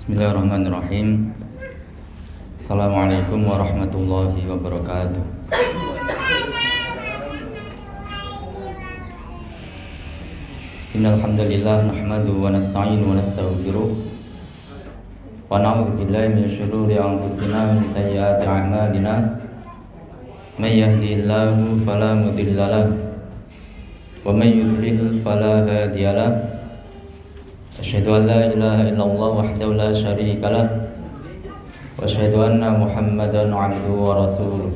Bismillahirrahmanirrahim. Assalamualaikum warahmatullahi wabarakatuh. Innal hamdalillah nahmaduhu wa nasta'inu wa nastaghfiruh wa na'udzu billahi min shururi anfusina wa min sayyiati a'malina. May yahdihillahu fala mudilla lahu wa may yudlil fala hadiya lahu. Asyhadu an la ilaha illallah wahdahu la syarika lah wa asyhadu anna Muhammadan 'abduhu wa rasuluh.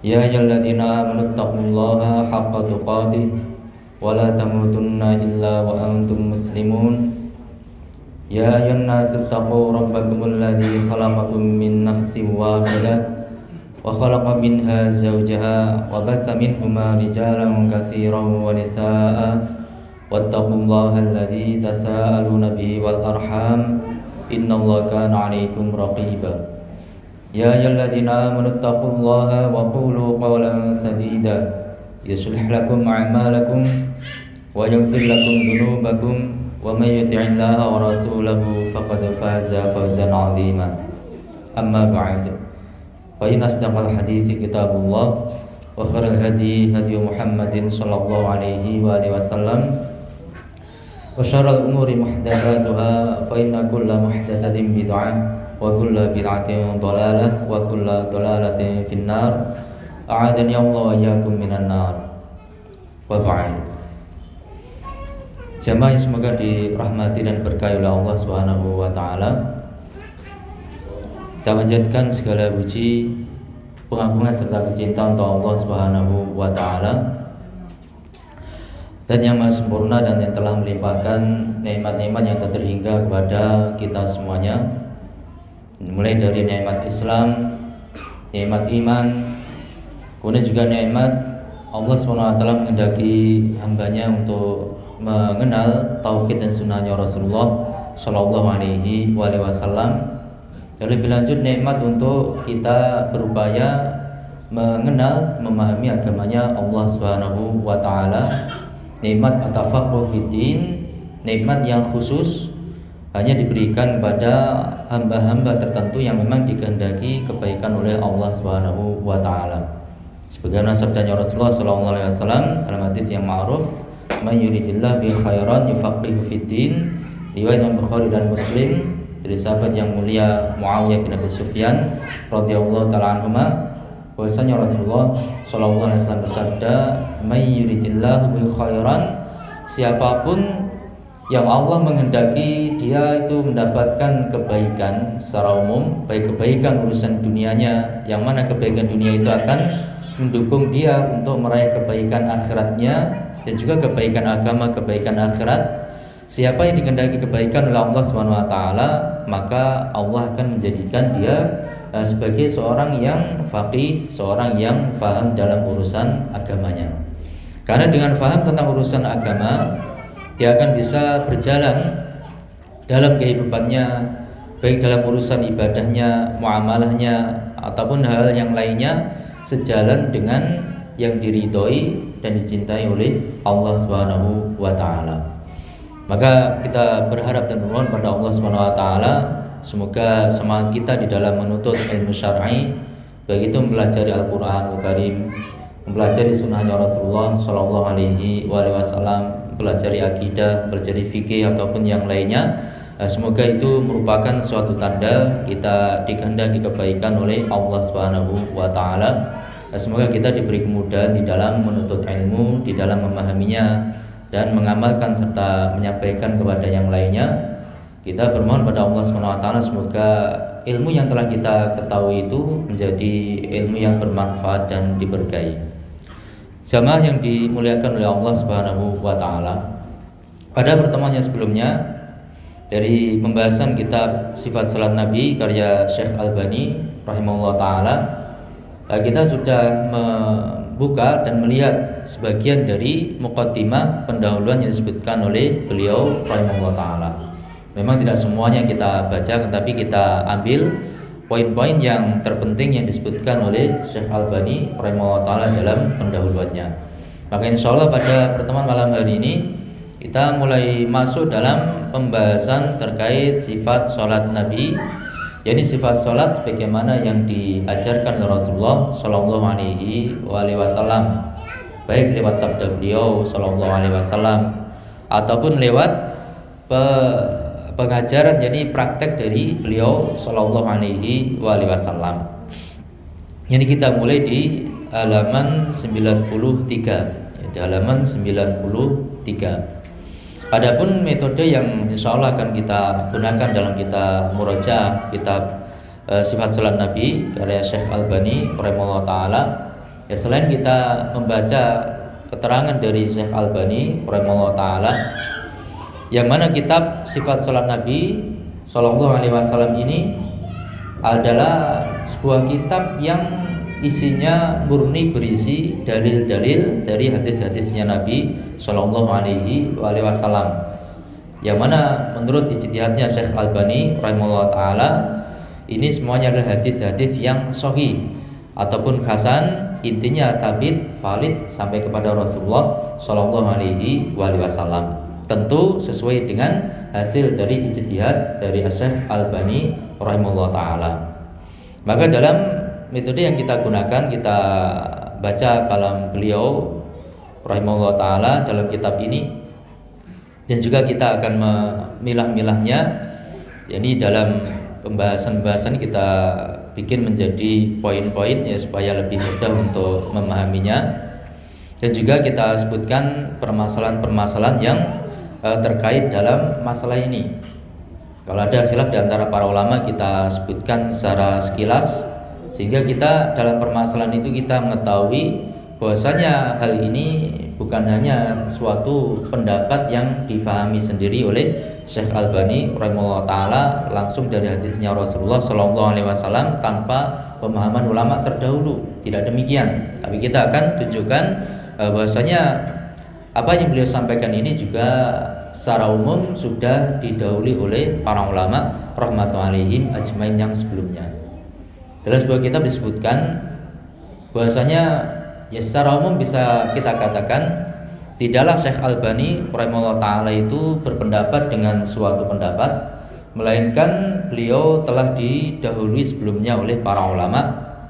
Ya ayyuhalladzina amanu taqullaha haqqa tuqatih wa la tamutunna illa wa antum muslimun. Ya ayyuhan nasu taqu rabbakumul ladzi khalaqakum min nafsin wahidah wa khalaqa minha zawjaha wa batha minhuma rijalan katsiran wa nisaa'a. Wattaqullaha alladzi tasaaluna bihi wal arham innallaha kana 'alaikum raqiba. Ya ayyuhalladzina amanu taqullaha wa qulu qawlan sadida yuslih lakum a'malakum wa yaghfir lakum dhunubakum wa may yuti'illaha wa rasulahu faqad faza fawzan 'azima. Amma ba'd. Fa inna asdaqal hadithi kitabullah wa khairal hadi hadi Muhammadin sallallahu alaihi wa alihi wasallam. Wa syarrul umuri muhdatsatuha fa inna kulla muhdatsatin bid'ah wa kulla bid'atin dhalalah wa kulla dhalalatin finnar. A'adani Allah wa iyyakum minan nar. Wa ba'd. Jamaah yang semoga dirahmati dan berkahi oleh Allah Subhanahu wa taala. Kita panjatkan segala puji, pengagungan serta kecintaan untuk Allah Subhanahu wa taala, dan yang maha sempurna dan yang telah melimpahkan nikmat-nikmat yang tak terhingga kepada kita semuanya, mulai dari nikmat Islam, nikmat iman, kemudian juga nikmat Allah SWT menghendaki hambanya untuk mengenal tauhid dan sunnahnya Rasulullah Shallallahu Alaihi Wasallam. Lebih lanjut nikmat untuk kita berupaya mengenal, memahami agamanya Allah Subhanahu wa taala. Nikmat at-tafaqquh fiddin, nikmat yang khusus hanya diberikan kepada hamba-hamba tertentu yang memang dikehendaki kebaikan oleh Allah Subhanahu wa taala. Sebagaimana sabdanya Rasulullah sallallahu alaihi wasallam dalam hadis yang ma'ruf, "May yuridillahu bi khairan yufaqihu fiddin." Riwayat Imam Bukhari dan Muslim dari sahabat yang mulia Muawiyah bin Abi Sufyan radhiyallahu taala anhuma, bahwasanya Rasulullah sallallahu alaihi wasallam bersabda, "May yuridillahu bi khairan," siapapun yang Allah menghendaki dia itu mendapatkan kebaikan secara umum, baik kebaikan urusan dunianya, yang mana kebaikan dunia itu akan mendukung dia untuk meraih kebaikan akhiratnya, dan juga kebaikan agama, kebaikan akhirat. Siapa yang dikehendaki kebaikan oleh Allah Subhanahu wa taala, maka Allah akan menjadikan dia sebagai seorang yang faqih, seorang yang faham dalam urusan agamanya. Karena dengan faham tentang urusan agama, dia akan bisa berjalan dalam kehidupannya, baik dalam urusan ibadahnya, muamalahnya, ataupun hal yang lainnya, sejalan dengan yang diridhoi dan dicintai oleh Allah Subhanahu wa taala. Maka kita berharap dan bermohon pada Allah Subhanahu wa taala, semoga semangat kita di dalam menuntut ilmu syar'i, baik itu mempelajari Al-Qur'anul Karim, mempelajari sunnahnya Rasulullah sallallahu alaihi wasallam, mempelajari akidah, mempelajari fikih ataupun yang lainnya, semoga itu merupakan suatu tanda kita dikehendaki kebaikan oleh Allah Subhanahu wa taala. Semoga kita diberi kemudahan di dalam menuntut ilmu, di dalam memahaminya dan mengamalkan serta menyampaikan kepada yang lainnya. Kita bermohon pada Allah Subhanahu wa taala, semoga ilmu yang telah kita ketahui itu menjadi ilmu yang bermanfaat dan diberkahi. Jamaah yang dimuliakan oleh Allah Subhanahu wa taala, pada pertemuan yang sebelumnya dari pembahasan kitab Sifat Salat Nabi karya Syekh Albani rahimahullah taala, kita sudah membuka dan melihat sebagian dari muqaddimah pendahuluan yang disebutkan oleh beliau rahimahullah taala. Memang tidak semuanya kita baca, tetapi kita ambil poin-poin yang terpenting yang disebutkan oleh Syekh Albani rahimahullah taala dalam pendahuluannya. Maka insyaallah pada pertemuan malam hari ini kita mulai masuk dalam pembahasan terkait sifat sholat Nabi, yakni sifat sholat sebagaimana yang diajarkan oleh Rasulullah Shallallahu Alaihi Wasallam, baik lewat sabda beliau Shallallahu Alaihi Wasallam ataupun lewat pengajaran, yakni praktek dari beliau Shallallahu Alaihi Wasallam. Ini kita mulai di halaman 93, di halaman 93. Adapun metode yang insya Allah akan kita gunakan dalam kita murajaah kitab sifat salat Nabi karya Syekh Albani rahimahullah taala, ya selain kita membaca keterangan dari Syekh Albani rahimahullah taala, yang mana kitab sifat salat Nabi Sallallahu Alaihi Wasallam ini adalah sebuah kitab yang isinya murni berisi dalil-dalil dari hadis-hadisnya Nabi Sallallahu Alaihi Wasallam, yang mana menurut ijtihadnya Syekh Albani rahimahullah taala ini semuanya adalah hadis-hadis yang sahih ataupun hasan, intinya sabit, valid sampai kepada Rasulullah Sallallahu Alaihi Wasallam, tentu sesuai dengan hasil dari ijtihad dari Syekh Albani rahimahullah taala. Maka dalam metode yang kita gunakan, kita baca kalam beliau rahimahullah taala dalam kitab ini, dan juga kita akan memilah-milahnya, yakni dalam pembahasan-pembahasan kita bikin menjadi poin-poin ya supaya lebih mudah untuk memahaminya, dan juga kita sebutkan permasalahan-permasalahan yang terkait dalam masalah ini. Kalau ada khilaf di antara para ulama kita sebutkan secara sekilas, sehingga kita dalam permasalahan itu kita mengetahui bahwasanya hal ini bukan hanya suatu pendapat yang difahami sendiri oleh Syekh Albani rahimahullah taala langsung dari hadisnya Rasulullah Shallallahu Alaihi Wasallam tanpa pemahaman ulama terdahulu. Tidak demikian, tapi kita akan tunjukkan bahwasanya apa yang beliau sampaikan ini juga secara umum sudah didahului oleh para ulama rahmatullahi alaihim ajmain yang sebelumnya. Dalam sebuah kitab disebutkan bahwasanya ya secara umum bisa kita katakan tidaklah Syekh Albani rahimahullah taala itu berpendapat dengan suatu pendapat, melainkan beliau telah didahului sebelumnya oleh para ulama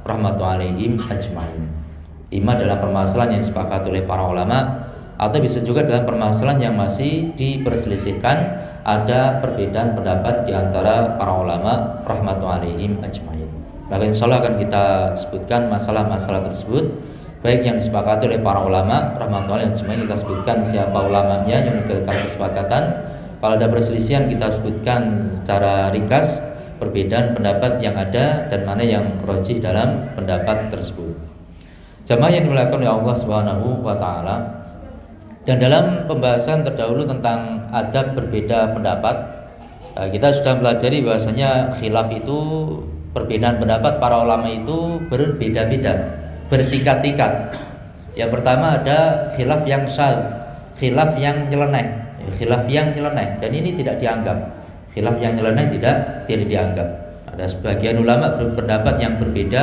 rahmatullahi alaihim ajmain. Ima dalam permasalahan yang disepakati oleh para ulama, atau bisa juga dalam permasalahan yang masih diperselisihkan, ada perbedaan pendapat di antara para ulama rahmatullahi alaihim ajmain. Maka insya Allah akan kita sebutkan masalah-masalah tersebut, baik yang disepakati oleh para ulama rahmatullahi alaihim ajmain, kita sebutkan siapa ulamanya yang menukilkan kesepakatan. Kalau ada perselisihan kita sebutkan secara ringkas perbedaan pendapat yang ada dan mana yang rajih dalam pendapat tersebut. Jamaah yang dimuliakan oleh Allah Subhanahu wa taala, dan dalam pembahasan terdahulu tentang adab berbeda pendapat, kita sudah pelajari bahwasanya khilaf itu, perbedaan pendapat para ulama itu berbeda-beda, bertingkat-tingkat. Yang pertama ada khilaf yang syadz, khilaf yang nyeleneh, dan ini tidak dianggap. Khilaf yang nyeleneh tidak dianggap. Ada sebagian ulama berpendapat yang berbeda,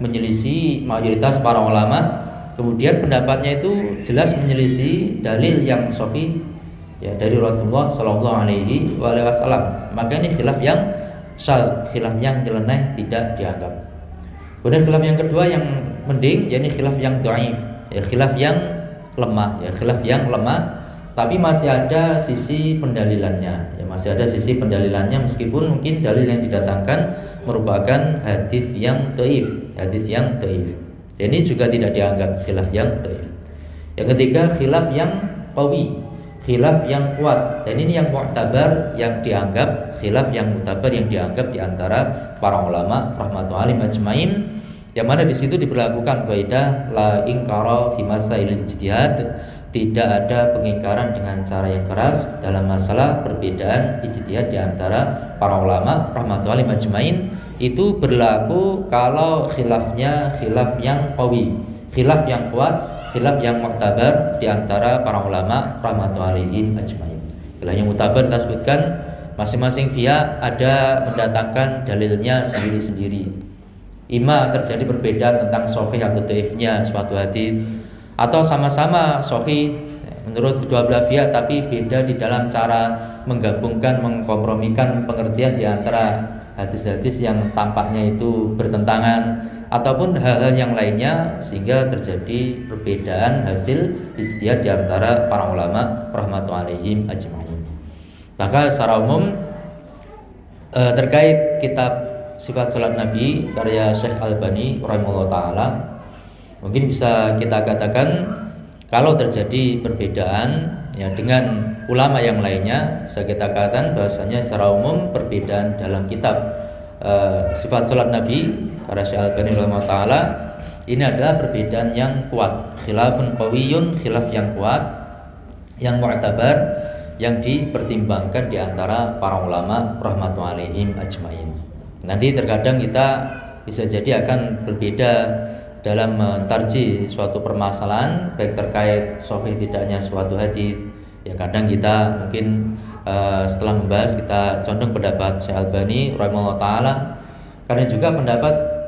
menyelisih mayoritas para ulama. Kemudian pendapatnya itu jelas menyelisih dalil yang sahih ya dari Rasulullah Shallallahu Alaihi Wasallam. Maka ini khilaf yang syadz, khilaf yang nyeleneh, tidak dianggap. Kemudian khilaf yang kedua yang mending, yakni khilaf yang dhaif, ya khilaf yang lemah, tapi masih ada sisi pendalilannya, ya masih ada sisi pendalilannya meskipun mungkin dalil yang didatangkan merupakan hadis yang dhaif, Ini juga tidak dianggap khilaf yang dhaif. Yang ketiga khilaf yang qawi, khilaf yang kuat, dan ini yang mu'tabar, yang dianggap, khilaf yang mu'tabar yang dianggap di antara para ulama rahmatullahi ajmain, yang mana di situ diberlakukan kaidah la ingkara fi masailil ijtihad, tidak ada pengingkaran dengan cara yang keras dalam masalah perbedaan ijtihad di antara para ulama rahmatullahi ajmain. Itu berlaku kalau khilafnya khilaf yang qawi, khilaf yang kuat, khilaf yang mu'tabar di antara para ulama rahmatullahi alaihim ajmain. Khilaf yang mu'tabar kita sebutkan masing-masing pihak ada mendatangkan dalilnya sendiri-sendiri. Ima terjadi perbedaan tentang sahih atau dhaifnya suatu hadis, atau sama-sama sahih menurut kedua belah pihak, tapi beda di dalam cara menggabungkan, mengkompromikan pengertian di antara hadis-hadis yang tampaknya itu bertentangan ataupun hal-hal yang lainnya, sehingga terjadi perbedaan hasil ijtihad di antara para ulama rahmatullahi alaihim ajma'in. Maka secara umum terkait kitab Sifat Salat Nabi karya Syekh Albani rahimahullah taala, mungkin bisa kita katakan kalau terjadi perbedaan ya dengan ulama yang lainnya, bisa kita katakan bahwasanya secara umum perbedaan dalam kitab Sifat Salat Nabi karya Syekh Albani rahimahullah taala ini adalah perbedaan yang kuat, khilafun qawiyun, khilaf yang kuat, yang mu'tabar, yang dipertimbangkan di antara para ulama rahmatullahi alaihim ajmain. Nanti terkadang kita bisa jadi akan berbeda dalam mentarjih suatu permasalahan, baik terkait sahih tidaknya suatu hadis. Ya kadang kita mungkin setelah membahas kita condong pendapat Syekh Albani rahimahullah taala, karena juga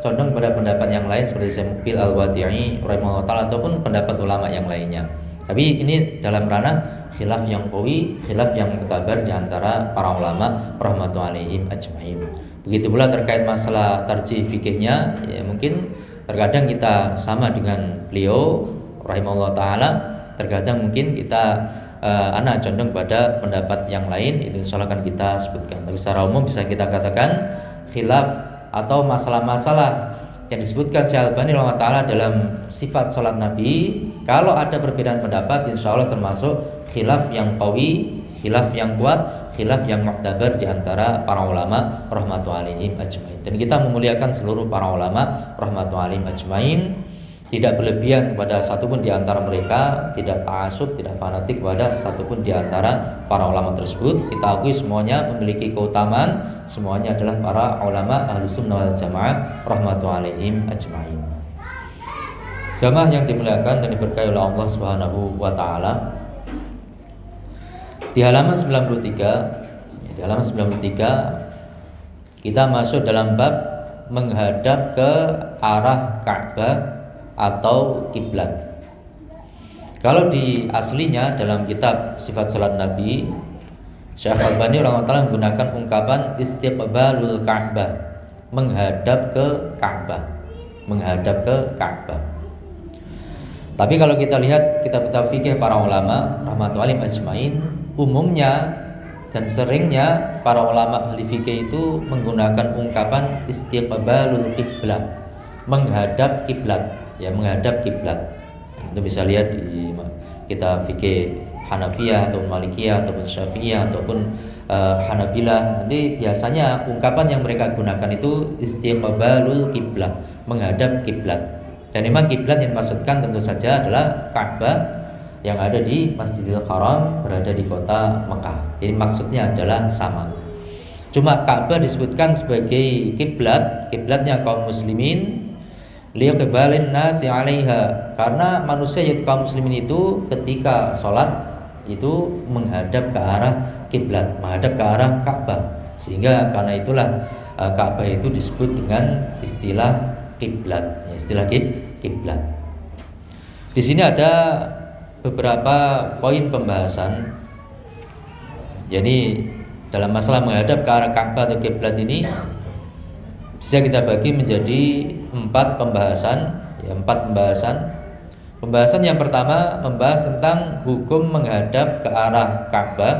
condong pada pendapat yang lain seperti Syekh Muqbil Al-Wadi'i rahimahullah taala ataupun pendapat ulama yang lainnya. Tapi ini dalam ranah khilaf yang qawi, khilaf yang mutabar di antara para ulama rahmatullahi alaihim ajmain. Begitu pula terkait masalah tarjih fikihnya, ya mungkin terkadang kita sama dengan beliau rahimahullah taala, terkadang mungkin kita anak condong pada pendapat yang lain, itu insyaallah akan kita sebutkan. Tapi secara umum bisa kita katakan khilaf atau masalah-masalah yang disebutkan Syekh Albani rahimahullah taala dalam sifat salat Nabi, kalau ada perbedaan pendapat insyaallah termasuk khilaf yang qawi, khilaf yang kuat, khilaf yang mu'tabar di antara para ulama rahmatullahi alaihim ajmain. Dan kita memuliakan seluruh para ulama rahmatullahi alaihim ajmain, tidak berlebihan kepada satupun di antara mereka, tidak ta'assub, tidak fanatik kepada satupun di antara para ulama tersebut. Kita akui semuanya memiliki keutamaan, semuanya adalah para ulama Ahlussunnah wal Jamaah rahmatullahi alaihim ajmain. Jamaah yang dimuliakan dan diberkahi oleh Allah Subhanahu wa taala. Di halaman 93 kita masuk dalam bab menghadap ke arah Ka'bah atau kiblat. Kalau di aslinya dalam kitab Sifat Salat Nabi, Syekh Albani rahimahullah menggunakan ungkapan istiqbalul Ka'bah, menghadap ke Ka'bah, menghadap ke Ka'bah. Tapi kalau kita lihat kitab-kitab fikih para ulama rahmatullahi ajmain, umumnya dan seringnya para ulama ahli fikih itu menggunakan ungkapan istiqbalul qiblat, menghadap kiblat, ya menghadap kiblat. Itu bisa lihat di kitab fikih Hanafiyah atau Malikiyah ataupun Syafi'iyah ataupun Hanabilah. Nanti biasanya ungkapan yang mereka gunakan itu istiqbalul qiblat, menghadap kiblat. Dan memang kiblat yang dimaksudkan tentu saja adalah Ka'bah yang ada di Masjidil Haram, berada di kota Mekah. Jadi maksudnya adalah sama. Cuma Ka'bah disebutkan sebagai kiblat, kiblatnya kaum muslimin, liqbalin nasi 'alaiha, karena manusia yaitu kaum muslimin itu ketika sholat itu menghadap ke arah kiblat, menghadap ke arah Ka'bah. Sehingga karena itulah Ka'bah itu disebut dengan istilah kiblat, istilah kiblat. Di sini ada beberapa poin pembahasan. Jadi dalam masalah menghadap ke arah Ka'bah atau kiblat ini bisa kita bagi menjadi 4 pembahasan, ya 4 pembahasan. Pembahasan yang pertama membahas tentang hukum menghadap ke arah Ka'bah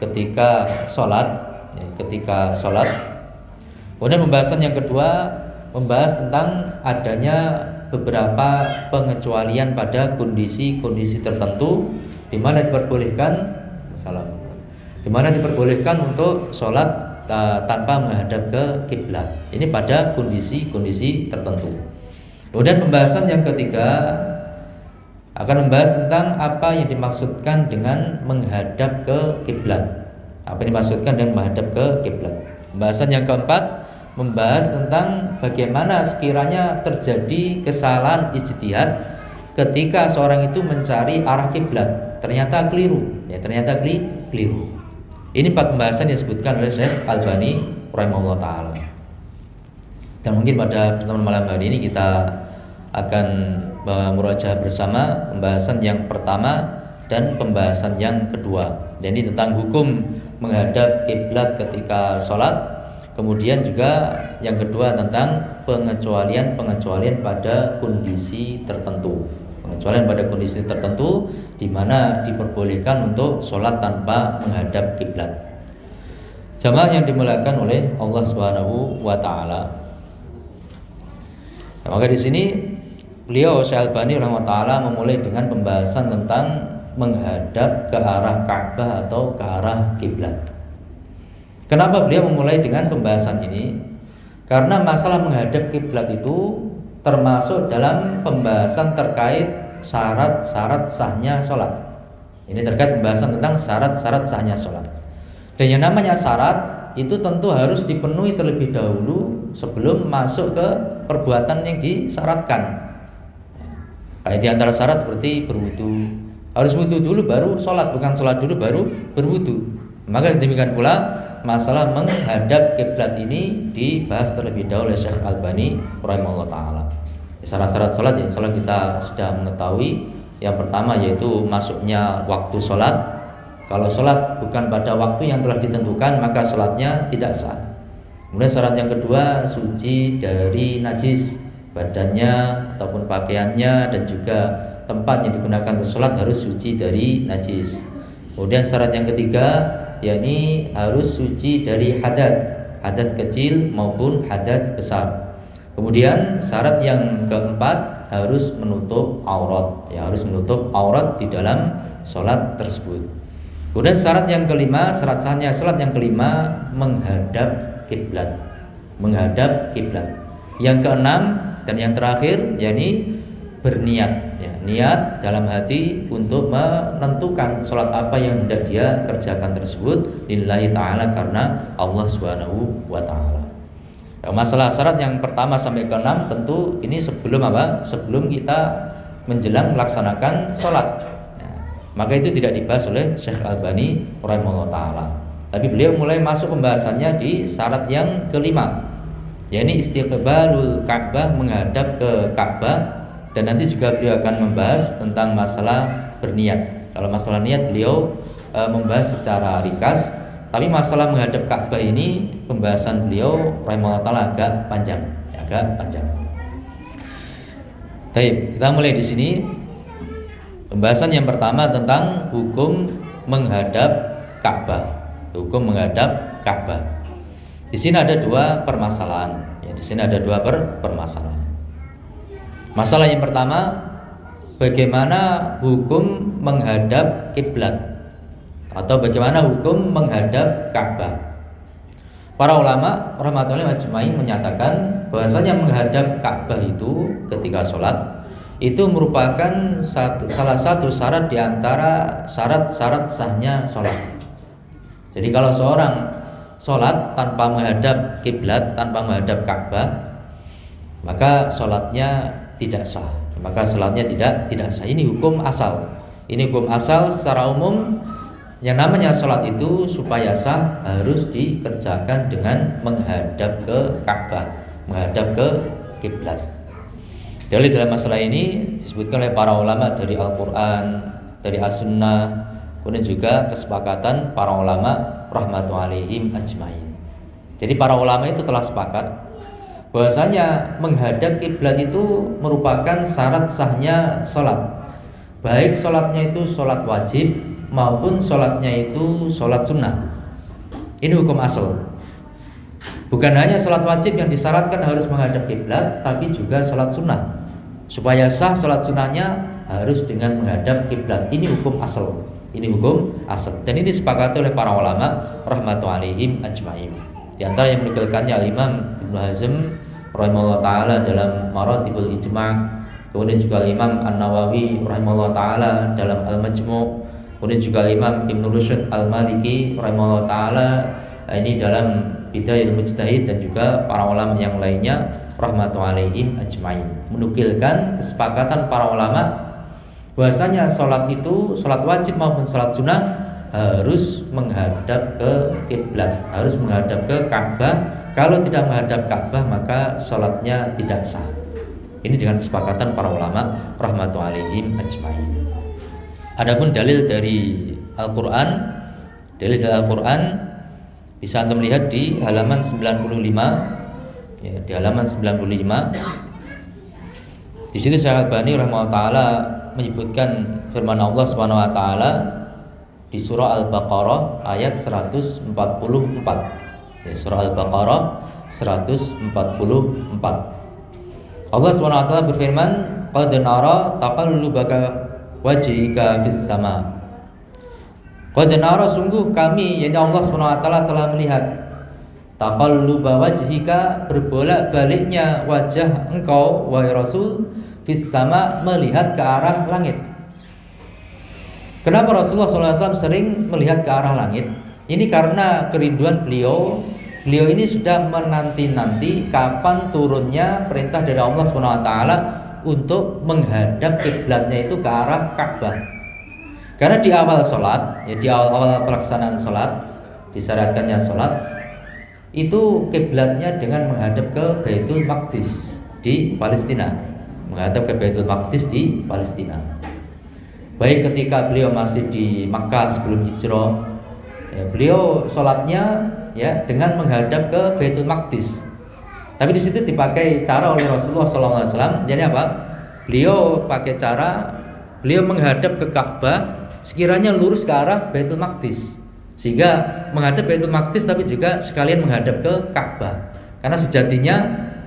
ketika sholat, ya, ketika sholat. Kemudian pembahasan yang kedua membahas tentang adanya beberapa pengecualian pada kondisi-kondisi tertentu di mana diperbolehkan untuk sholat tanpa menghadap ke kiblat. Ini pada kondisi-kondisi tertentu. Kemudian pembahasan yang ketiga akan membahas tentang apa yang dimaksudkan dengan menghadap ke kiblat. Apa yang dimaksudkan dengan menghadap ke kiblat. Pembahasan yang keempat membahas tentang bagaimana sekiranya terjadi kesalahan ijtihad ketika seorang itu mencari arah kiblat, ternyata keliru, ya ternyata keliru. Ini 4 pembahasan yang disebutkan oleh Syekh Albani rahimahullah taala. Dan mungkin pada pertemuan malam hari ini kita akan murajaah bersama pembahasan yang pertama dan pembahasan yang kedua. Jadi tentang hukum menghadap kiblat ketika sholat. Kemudian juga yang kedua tentang pengecualian pada kondisi tertentu. Pengecualian pada kondisi tertentu di mana diperbolehkan untuk sholat tanpa menghadap kiblat. Jamaah yang dimuliakan oleh Allah Subhanahu wa taala. Nah, maka di sini beliau Syekh Albani rahimahullah memulai dengan pembahasan tentang menghadap ke arah Ka'bah atau ke arah kiblat. Kenapa beliau memulai dengan pembahasan ini? Karena masalah menghadap kiblat itu termasuk dalam pembahasan terkait syarat-syarat sahnya sholat. Ini terkait pembahasan tentang syarat-syarat sahnya sholat. Dan yang namanya syarat itu tentu harus dipenuhi terlebih dahulu sebelum masuk ke perbuatan yang disyaratkan. Kayak di antara syarat seperti berwudu, harus wudu dulu baru sholat, bukan sholat dulu baru berwudu. Maka demikian pula masalah menghadap kiblat ini dibahas terlebih dahulu oleh Syekh Albani rahimahullah taala. Syarat-syarat sholat yang sholat kita sudah mengetahui. Yang pertama yaitu masuknya waktu sholat. Kalau sholat bukan pada waktu yang telah ditentukan maka sholatnya tidak sah. Kemudian syarat yang kedua suci dari najis, badannya ataupun pakaiannya dan juga tempat yang digunakan untuk sholat harus suci dari najis. Kemudian syarat yang ketiga yakni harus suci dari hadas kecil maupun hadas besar. Kemudian syarat yang keempat harus menutup aurat, harus menutup aurat di dalam sholat tersebut. Kemudian syarat yang kelima, syarat sahnya sholat yang kelima menghadap kiblat, Yang keenam dan yang terakhir yakni berniat, niat dalam hati untuk menentukan sholat apa yang hendak dia kerjakan tersebut lillahi ta'ala, karena Allah Subhanahu wa ta'ala. Masalah syarat yang pertama sampai ke 6 tentu ini sebelum apa? Sebelum kita menjelang melaksanakan sholat. Maka itu tidak dibahas oleh Syekh Albani rahimahullah ta'ala. Tapi beliau mulai masuk pembahasannya di syarat yang kelima, yakni istiqbalul Ka'bah, menghadap ke Ka'bah. Dan nanti juga beliau akan membahas tentang masalah berniat. Kalau masalah niat beliau membahas secara ringkas, tapi masalah menghadap Ka'bah ini pembahasan beliau rahimahullah ta'ala agak panjang. Baik, kita mulai di sini. Pembahasan yang pertama tentang hukum menghadap Ka'bah. Di sini ada dua permasalahan. Permasalahan. Masalah yang pertama, bagaimana hukum menghadap kiblat atau bagaimana hukum menghadap Ka'bah. Para ulama rahmatullahi ajmain menyatakan bahwasanya menghadap Ka'bah itu ketika sholat itu merupakan salah satu syarat di antara syarat-syarat sahnya sholat. Jadi kalau seorang sholat tanpa menghadap kiblat, tanpa menghadap Ka'bah, maka sholatnya tidak sah. Tidak sah. Ini hukum asal secara umum. Yang namanya sholat itu supaya sah harus dikerjakan dengan menghadap ke Ka'bah, menghadap ke kiblat. Dalil dalam masalah ini disebutkan oleh para ulama dari Al-Quran, dari As-Sunnah, kemudian juga kesepakatan para ulama rahmatullahi alaihim ajmain. Jadi para ulama itu telah sepakat bahwasanya menghadap kiblat itu merupakan syarat sahnya sholat, baik sholatnya itu sholat wajib maupun sholatnya itu sholat sunnah. Ini hukum asal. Bukan hanya sholat wajib yang disyaratkan harus menghadap kiblat, tapi juga sholat sunnah. Supaya sah sholat sunnahnya harus dengan menghadap kiblat. Ini hukum asal. Dan ini disepakati oleh para ulama rahmatullahi alaihim ajmain. Di antara yang menukilkannya Al-Imam Ibnu Hazm rahimahullah ta'ala dalam Maratibul Ijma', kemudian juga Imam An-Nawawi rahimahullah ta'ala dalam Al-Majmu', kemudian juga Imam Ibn Rushd Al-Maliki rahimahullah ta'ala ini dalam Bidayahul Mujtahid, dan juga para ulama yang lainnya rahmatullahi alaihim ajmain menukilkan kesepakatan para ulama bahwasanya sholat itu, sholat wajib maupun sholat sunnah harus menghadap ke kiblat, harus menghadap ke Ka'bah. Kalau tidak menghadap Ka'bah maka sholatnya tidak sah. Ini dengan kesepakatan para ulama rahmatullahi alaihim ajmain. Adapun dalil dari Al-Quran, bisa Anda melihat di halaman 95, ya, di halaman 95. Di situ Syekh Al-Albani rahimahullah taala menyebutkan firman Allah Subhanahu wa taala di surah Al-Baqarah ayat 144. Ya, surah Al-Baqarah 144. Allah Subhanahu wa taala berfirman, "Qad nara taqallubaka wajhika fis sama." Qad nara, sungguh kami, yakni Allah Subhanahu wa taala telah melihat taqalluba wajhika, berbolak-baliknya wajah engkau wahai Rasul, fis sama, melihat ke arah langit. Kenapa Rasulullah SAW sering melihat ke arah langit? Ini karena kerinduan beliau. Beliau ini sudah menanti-nanti kapan turunnya perintah dari Allah SWT untuk menghadap kiblatnya itu ke arah Ka'bah. Karena di awal sholat, ya, di awal pelaksanaan sholat, disyariatkannya sholat, itu kiblatnya dengan menghadap ke Baitul Maqdis di Palestina, menghadap ke Baitul Maqdis di Palestina. Baik ketika beliau masih di Makkah sebelum hijrah, ya, beliau sholatnya ya dengan menghadap ke Baitul Maqdis. Tapi di situ dipakai cara oleh Rasulullah SAW. Jadi apa? Beliau pakai cara, beliau menghadap ke Ka'bah, sekiranya lurus ke arah Baitul Maqdis, sehingga menghadap Baitul Maqdis tapi juga sekalian menghadap ke Ka'bah. Karena sejatinya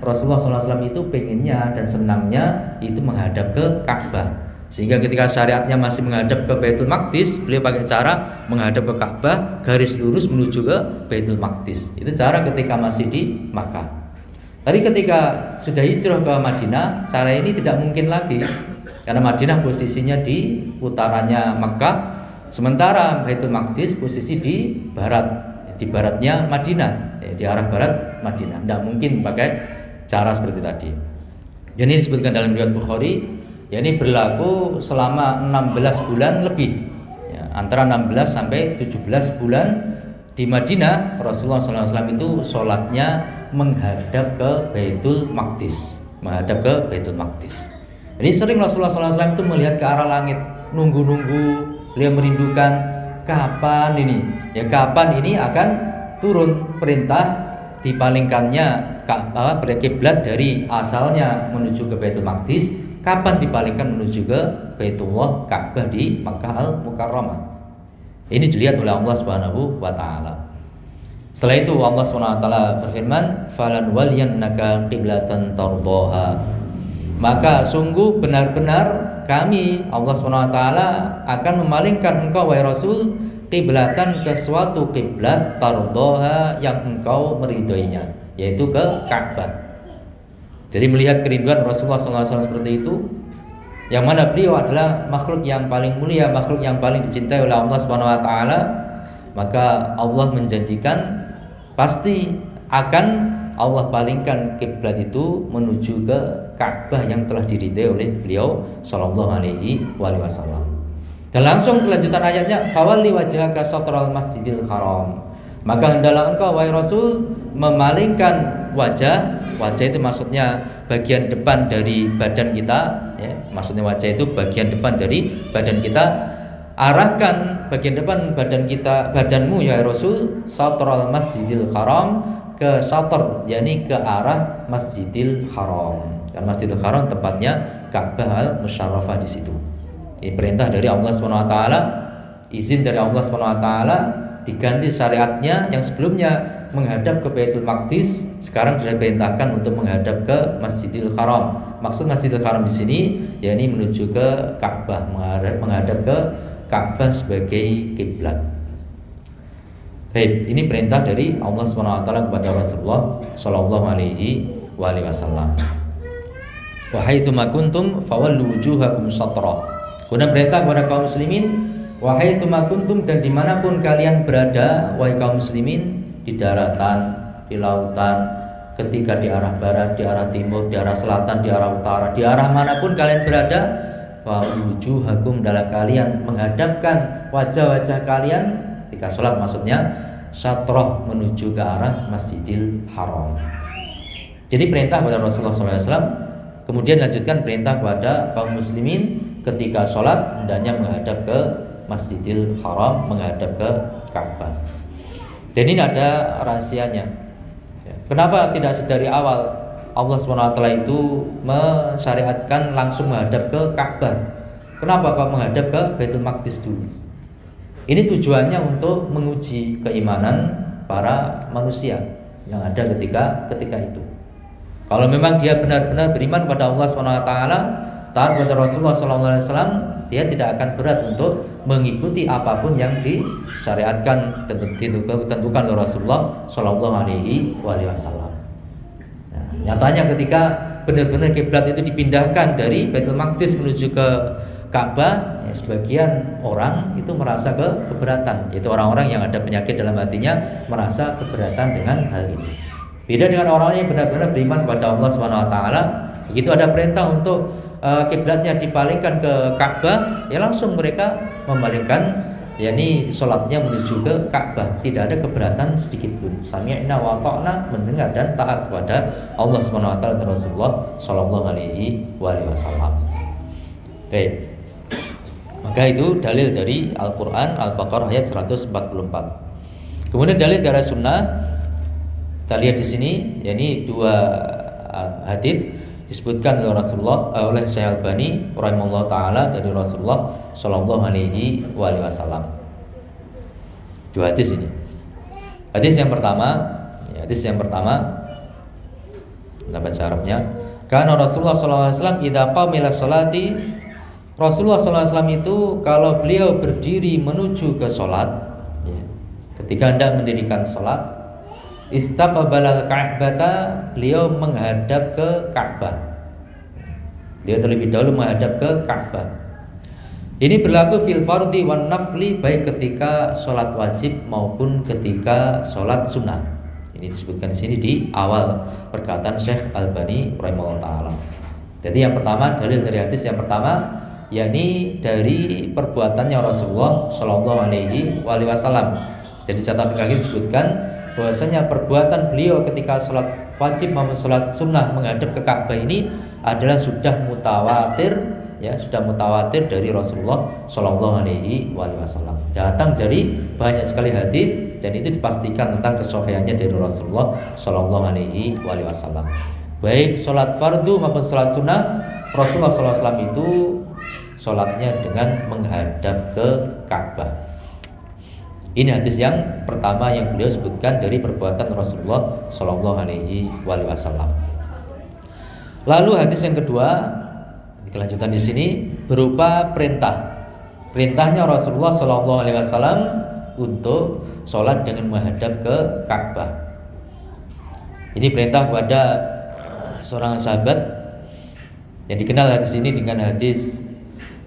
Rasulullah SAW itu pengennya dan senangnya itu menghadap ke Ka'bah. Sehingga ketika syariatnya masih menghadap ke Baitul Maqdis, beliau pakai cara menghadap ke Ka'bah, garis lurus menuju ke Baitul Maqdis. Itu cara ketika masih di Makkah. Tapi ketika sudah hijrah ke Madinah, cara ini tidak mungkin lagi. Karena Madinah posisinya di utaranya Makkah, sementara Baitul Maqdis posisi di baratnya Madinah, di arah barat Madinah. Tidak mungkin pakai cara seperti tadi. Jadi ini disebutkan dalam riwayat Bukhari, ya, ini berlaku selama 16 bulan lebih, ya, antara 16 sampai 17 bulan di Madinah. Rasulullah SAW itu sholatnya menghadap ke Baitul Maqdis, menghadap ke Baitul Maqdis. Jadi sering Rasulullah SAW itu melihat ke arah langit, nunggu-nunggu, beliau merindukan kapan ini akan turun perintah dipalingkannya kiblat dari asalnya menuju ke Baitul Maqdis, kapan dipalingkan menuju ke Baitullah Ka'bah di Makkah Al-Mukarramah. Ini dilihat oleh Allah Subhanahu wa taala. Setelah itu Allah Subhanahu wa taala berfirman, "Falan waliyannaka qiblatan tardaha." Maka sungguh benar-benar kami Allah Subhanahu wa taala akan memalingkan engkau wahai Rasul kiblatan ke suatu kiblat tardaha yang engkau meridhoinya, yaitu ke Ka'bah. Jadi melihat kerinduan Rasulullah SAW seperti itu, yang mana beliau adalah makhluk yang paling mulia, makhluk yang paling dicintai oleh Allah Subhanahu wa taala, maka Allah menjanjikan pasti akan Allah palingkan kiblat itu menuju ke Ka'bah yang telah diridai oleh beliau sallallahu alaihi wasallam. Dan langsung kelanjutan ayatnya, fawalli wajhaka syatral masjidil haram. Maka hendaklah engkau wahai Rasul memalingkan wajah itu maksudnya bagian depan dari badan kita, ya, maksudnya wajah itu bagian depan dari badan kita. Arahkan bagian depan badanmu ya Rasul, syatral masjidil haram, ke syatr, yakni ke arah Masjidil Haram. Dan Masjidil Haram tempatnya Ka'bah al-Musyarrafah di situ. Ini perintah dari Allah Subhanahu wa taala, izin dari Allah Subhanahu wa taala, diganti syariatnya yang sebelumnya menghadap ke Baitul Maqdis, sekarang sudah diperintahkan untuk menghadap ke Masjidil Haram. Maksud Masjidil Haram di sini yakni menuju ke Ka'bah, menghadap ke Ka'bah sebagai kiblat. Baik, ini perintah dari Allah Subhanahu wa taala kepada Rasulullah sallallahu alaihi wasallam. Wa haitsu ma kuntum fawallu wujuhakum syatra. Kemudian perintah kepada kaum muslimin, wa haitsu ma kuntum, dan dimanapun kalian berada wahai kaum muslimin, di daratan, di lautan, ketika di arah barat, di arah timur, di arah selatan, di arah utara, di arah manapun kalian berada, wa wujuhakum, adalah kalian menghadapkan wajah-wajah kalian ketika sholat, maksudnya syatrah, menuju ke arah Masjidil Haram. Jadi perintah kepada Rasulullah SAW, kemudian lanjutkan perintah kepada kaum muslimin ketika sholat hendaknya menghadap ke Masjidil Haram, menghadap ke Ka'bah. Dan ini ada rahasianya. Kenapa tidak sedari awal Allah SWT itu mensyariatkan langsung menghadap ke Ka'bah? Kenapa kok menghadap ke Baitul Maqdis dulu? Ini tujuannya untuk menguji keimanan para manusia yang ada ketika itu. Kalau memang dia benar-benar beriman pada Allah SWT, taat kepada Rasulullah SAW, dia tidak akan berat untuk mengikuti apapun yang disyariatkan dan ditentukan oleh Rasulullah SAW. Nah, nyatanya ketika benar-benar kiblat itu dipindahkan dari Baitul Maqdis menuju ke Ka'bah, ya, sebagian orang itu merasa keberatan, yaitu orang-orang yang ada penyakit dalam hatinya merasa keberatan dengan hal ini. Beda dengan orang yang benar-benar beriman kepada Allah SWT. Begitu ada perintah untuk kiblatnya dipalingkan ke Ka'bah, ya langsung mereka memalingkan, yakni sholatnya menuju ke Ka'bah, tidak ada keberatan sedikit pun. Sami'na wa ta'na, mendengar dan taat kepada Allah SWT dan Rasulullah SAW. Baik. Maka itu dalil dari Al-Quran Al-Baqarah ayat 144. Kemudian dalil dari sunnah, kita lihat di sini, yakni dua hadis disebutkan oleh Rasulullah oleh Syekh Albani rahimahullah taala dari Rasulullah sallallahu alaihi wasallam. Dua hadis ini. Hadis yang pertama, kita baca Arabnya. Karena Rasulullah sallallahu alaihi wasallam idza qama ila sholati, Rasulullah sallallahu alaihi wasallam itu kalau beliau berdiri menuju ke salat, ya, ketika hendak mendirikan salat, istaqbalal Ka'bata, beliau menghadap ke Ka'bah. Beliau terlebih dahulu menghadap ke Ka'bah. Ini berlaku fil fardhi wan nafli, baik ketika sholat wajib maupun ketika sholat sunnah. Ini disebutkan di sini di awal perkataan Syekh Albani rahimahullah taala. Jadi yang pertama, dalil dari hadis yang pertama, yakni dari perbuatannya Rasulullah Shallallahu Alaihi Wasallam. Jadi catatan kaki disebutkan bahwasanya perbuatan beliau ketika sholat wajib maupun sholat sunnah menghadap ke Ka'bah ini adalah sudah mutawatir, ya, sudah mutawatir dari Rasulullah Shallallahu Alaihi Wasallam. Datang dari banyak sekali hadis dan itu dipastikan tentang kesohihannya dari Rasulullah Shallallahu Alaihi Wasallam. Baik sholat fardu maupun sholat sunnah, Rasulullah Shallallahu Alaihi Wasallam itu sholatnya dengan menghadap ke Ka'bah. Ini hadis yang pertama yang beliau sebutkan dari perbuatan Rasulullah Shallallahu Alaihi Wasallam. Lalu hadis yang kedua, kelanjutan di sini berupa perintah. Perintahnya Rasulullah Shallallahu Alaihi Wasallam untuk sholat dengan menghadap ke Ka'bah. Ini perintah kepada seorang sahabat yang dikenal hadis ini dengan hadis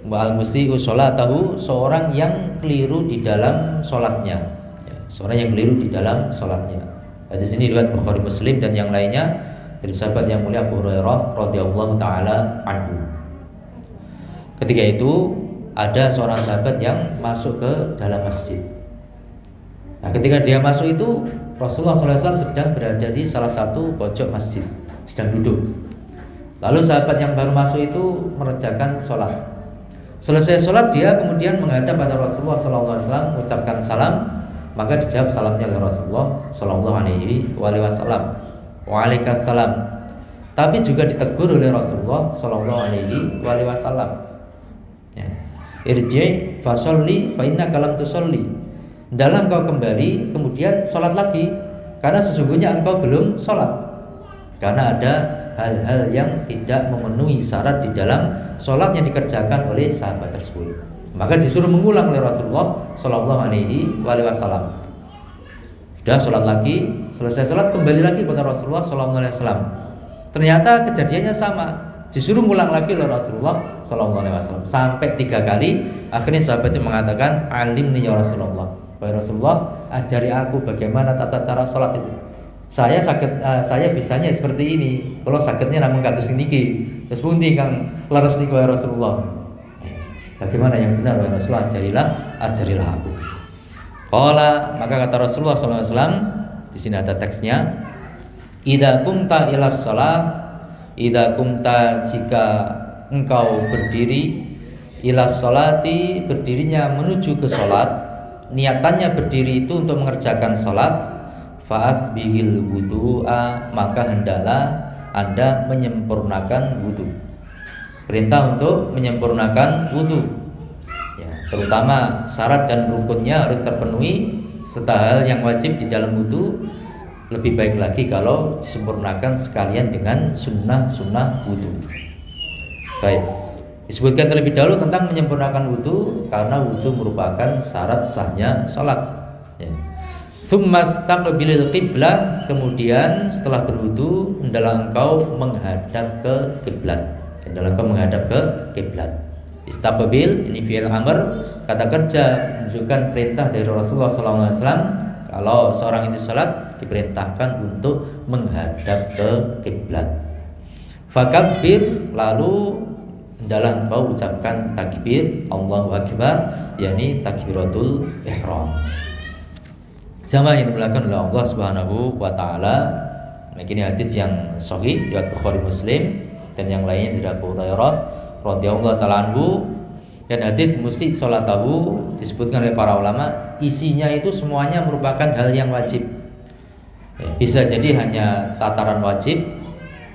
al-musii'u sholatahu, seorang yang keliru di dalam sholatnya, ya, seorang yang keliru di dalam sholatnya. Hadis ini riwayat Bukhari, Muslim dan yang lainnya dari sahabat yang mulia Abu Hurairah radhiyallahu taala anhu. Ketika itu ada seorang sahabat yang masuk ke dalam masjid. Nah, ketika dia masuk itu Rasulullah SAW sedang berada di salah satu pojok masjid, sedang duduk. Lalu sahabat yang baru masuk itu mengerjakan sholat. Selesai sholat dia kemudian menghadap pada Rasulullah SAW, mengucapkan salam, maka dijawab salamnya oleh Rasulullah SAW. Waalaikumsalam. Tapi juga ditegur oleh Rasulullah SAW. Ya. Irji' fasolli fa innaka lam tusolli. Hendaklah engkau kembali kemudian sholat lagi, karena sesungguhnya engkau belum sholat. Karena ada hal-hal yang tidak memenuhi syarat di dalam sholat yang dikerjakan oleh sahabat tersebut. Maka disuruh mengulang oleh Rasulullah Shallallahu Alaihi Wasallam. Sudah sholat lagi, selesai sholat kembali lagi kepada Rasulullah Shallallahu Alaihi Wasallam. Ternyata kejadiannya sama, disuruh mengulang lagi oleh Rasulullah Shallallahu Alaihi Wasallam sampai 3 kali. Akhirnya sahabat itu mengatakan, alimni ya Rasulullah, wahai Rasulullah, ajari aku bagaimana tata cara sholat itu. Saya bisanya seperti ini. Kalau sakitnya namun kados niki. Terus pundi kang laras niku ya Rasulullah. Bagaimana yang benar wahai Rasulullah, ajarilah aku. Qala, maka kata Rasulullah sallallahu alaihi wasallam, di sini ada teksnya, idza kumta ila shalah, idza kumta, jika engkau berdiri ila sholati, berdirinya menuju ke sholat, niatannya berdiri itu untuk mengerjakan sholat, fa'asbihil wudu'a, maka hendaklah Anda menyempurnakan wudu. Perintah untuk menyempurnakan wudu, ya, terutama syarat dan rukunnya harus terpenuhi serta hal yang wajib di dalam wudu. Lebih baik lagi kalau disempurnakan sekalian dengan sunnah-sunnah wudu. Baik. Disebutkan terlebih dahulu tentang menyempurnakan wudu karena wudu merupakan syarat sahnya salat. Ya. Tsumastaqbilil qiblah, kemudian setelah berwudu hendaklah engkau menghadap ke kiblat. Hendaklah engkau menghadap ke kiblat. Istaqbil ini fi'il amr, kata kerja menunjukkan perintah dari Rasulullah SAW. Kalau seorang itu salat diperintahkan untuk menghadap ke kiblat. Fakabbir, lalu hendaklah engkau ucapkan takbir Allahu Akbar, yakni takbiratul ihram. Sama yang dimuliakan oleh Allah Subhanahu wa taala. Ini hadis yang sahih riwayat Bukhari Muslim dan yang lainnya dari Abu Hurairah radhiyallahu taala anhu. Dan hadis musi salatahu disebutkan oleh para ulama, isinya itu semuanya merupakan hal yang wajib. Bisa jadi hanya tataran wajib,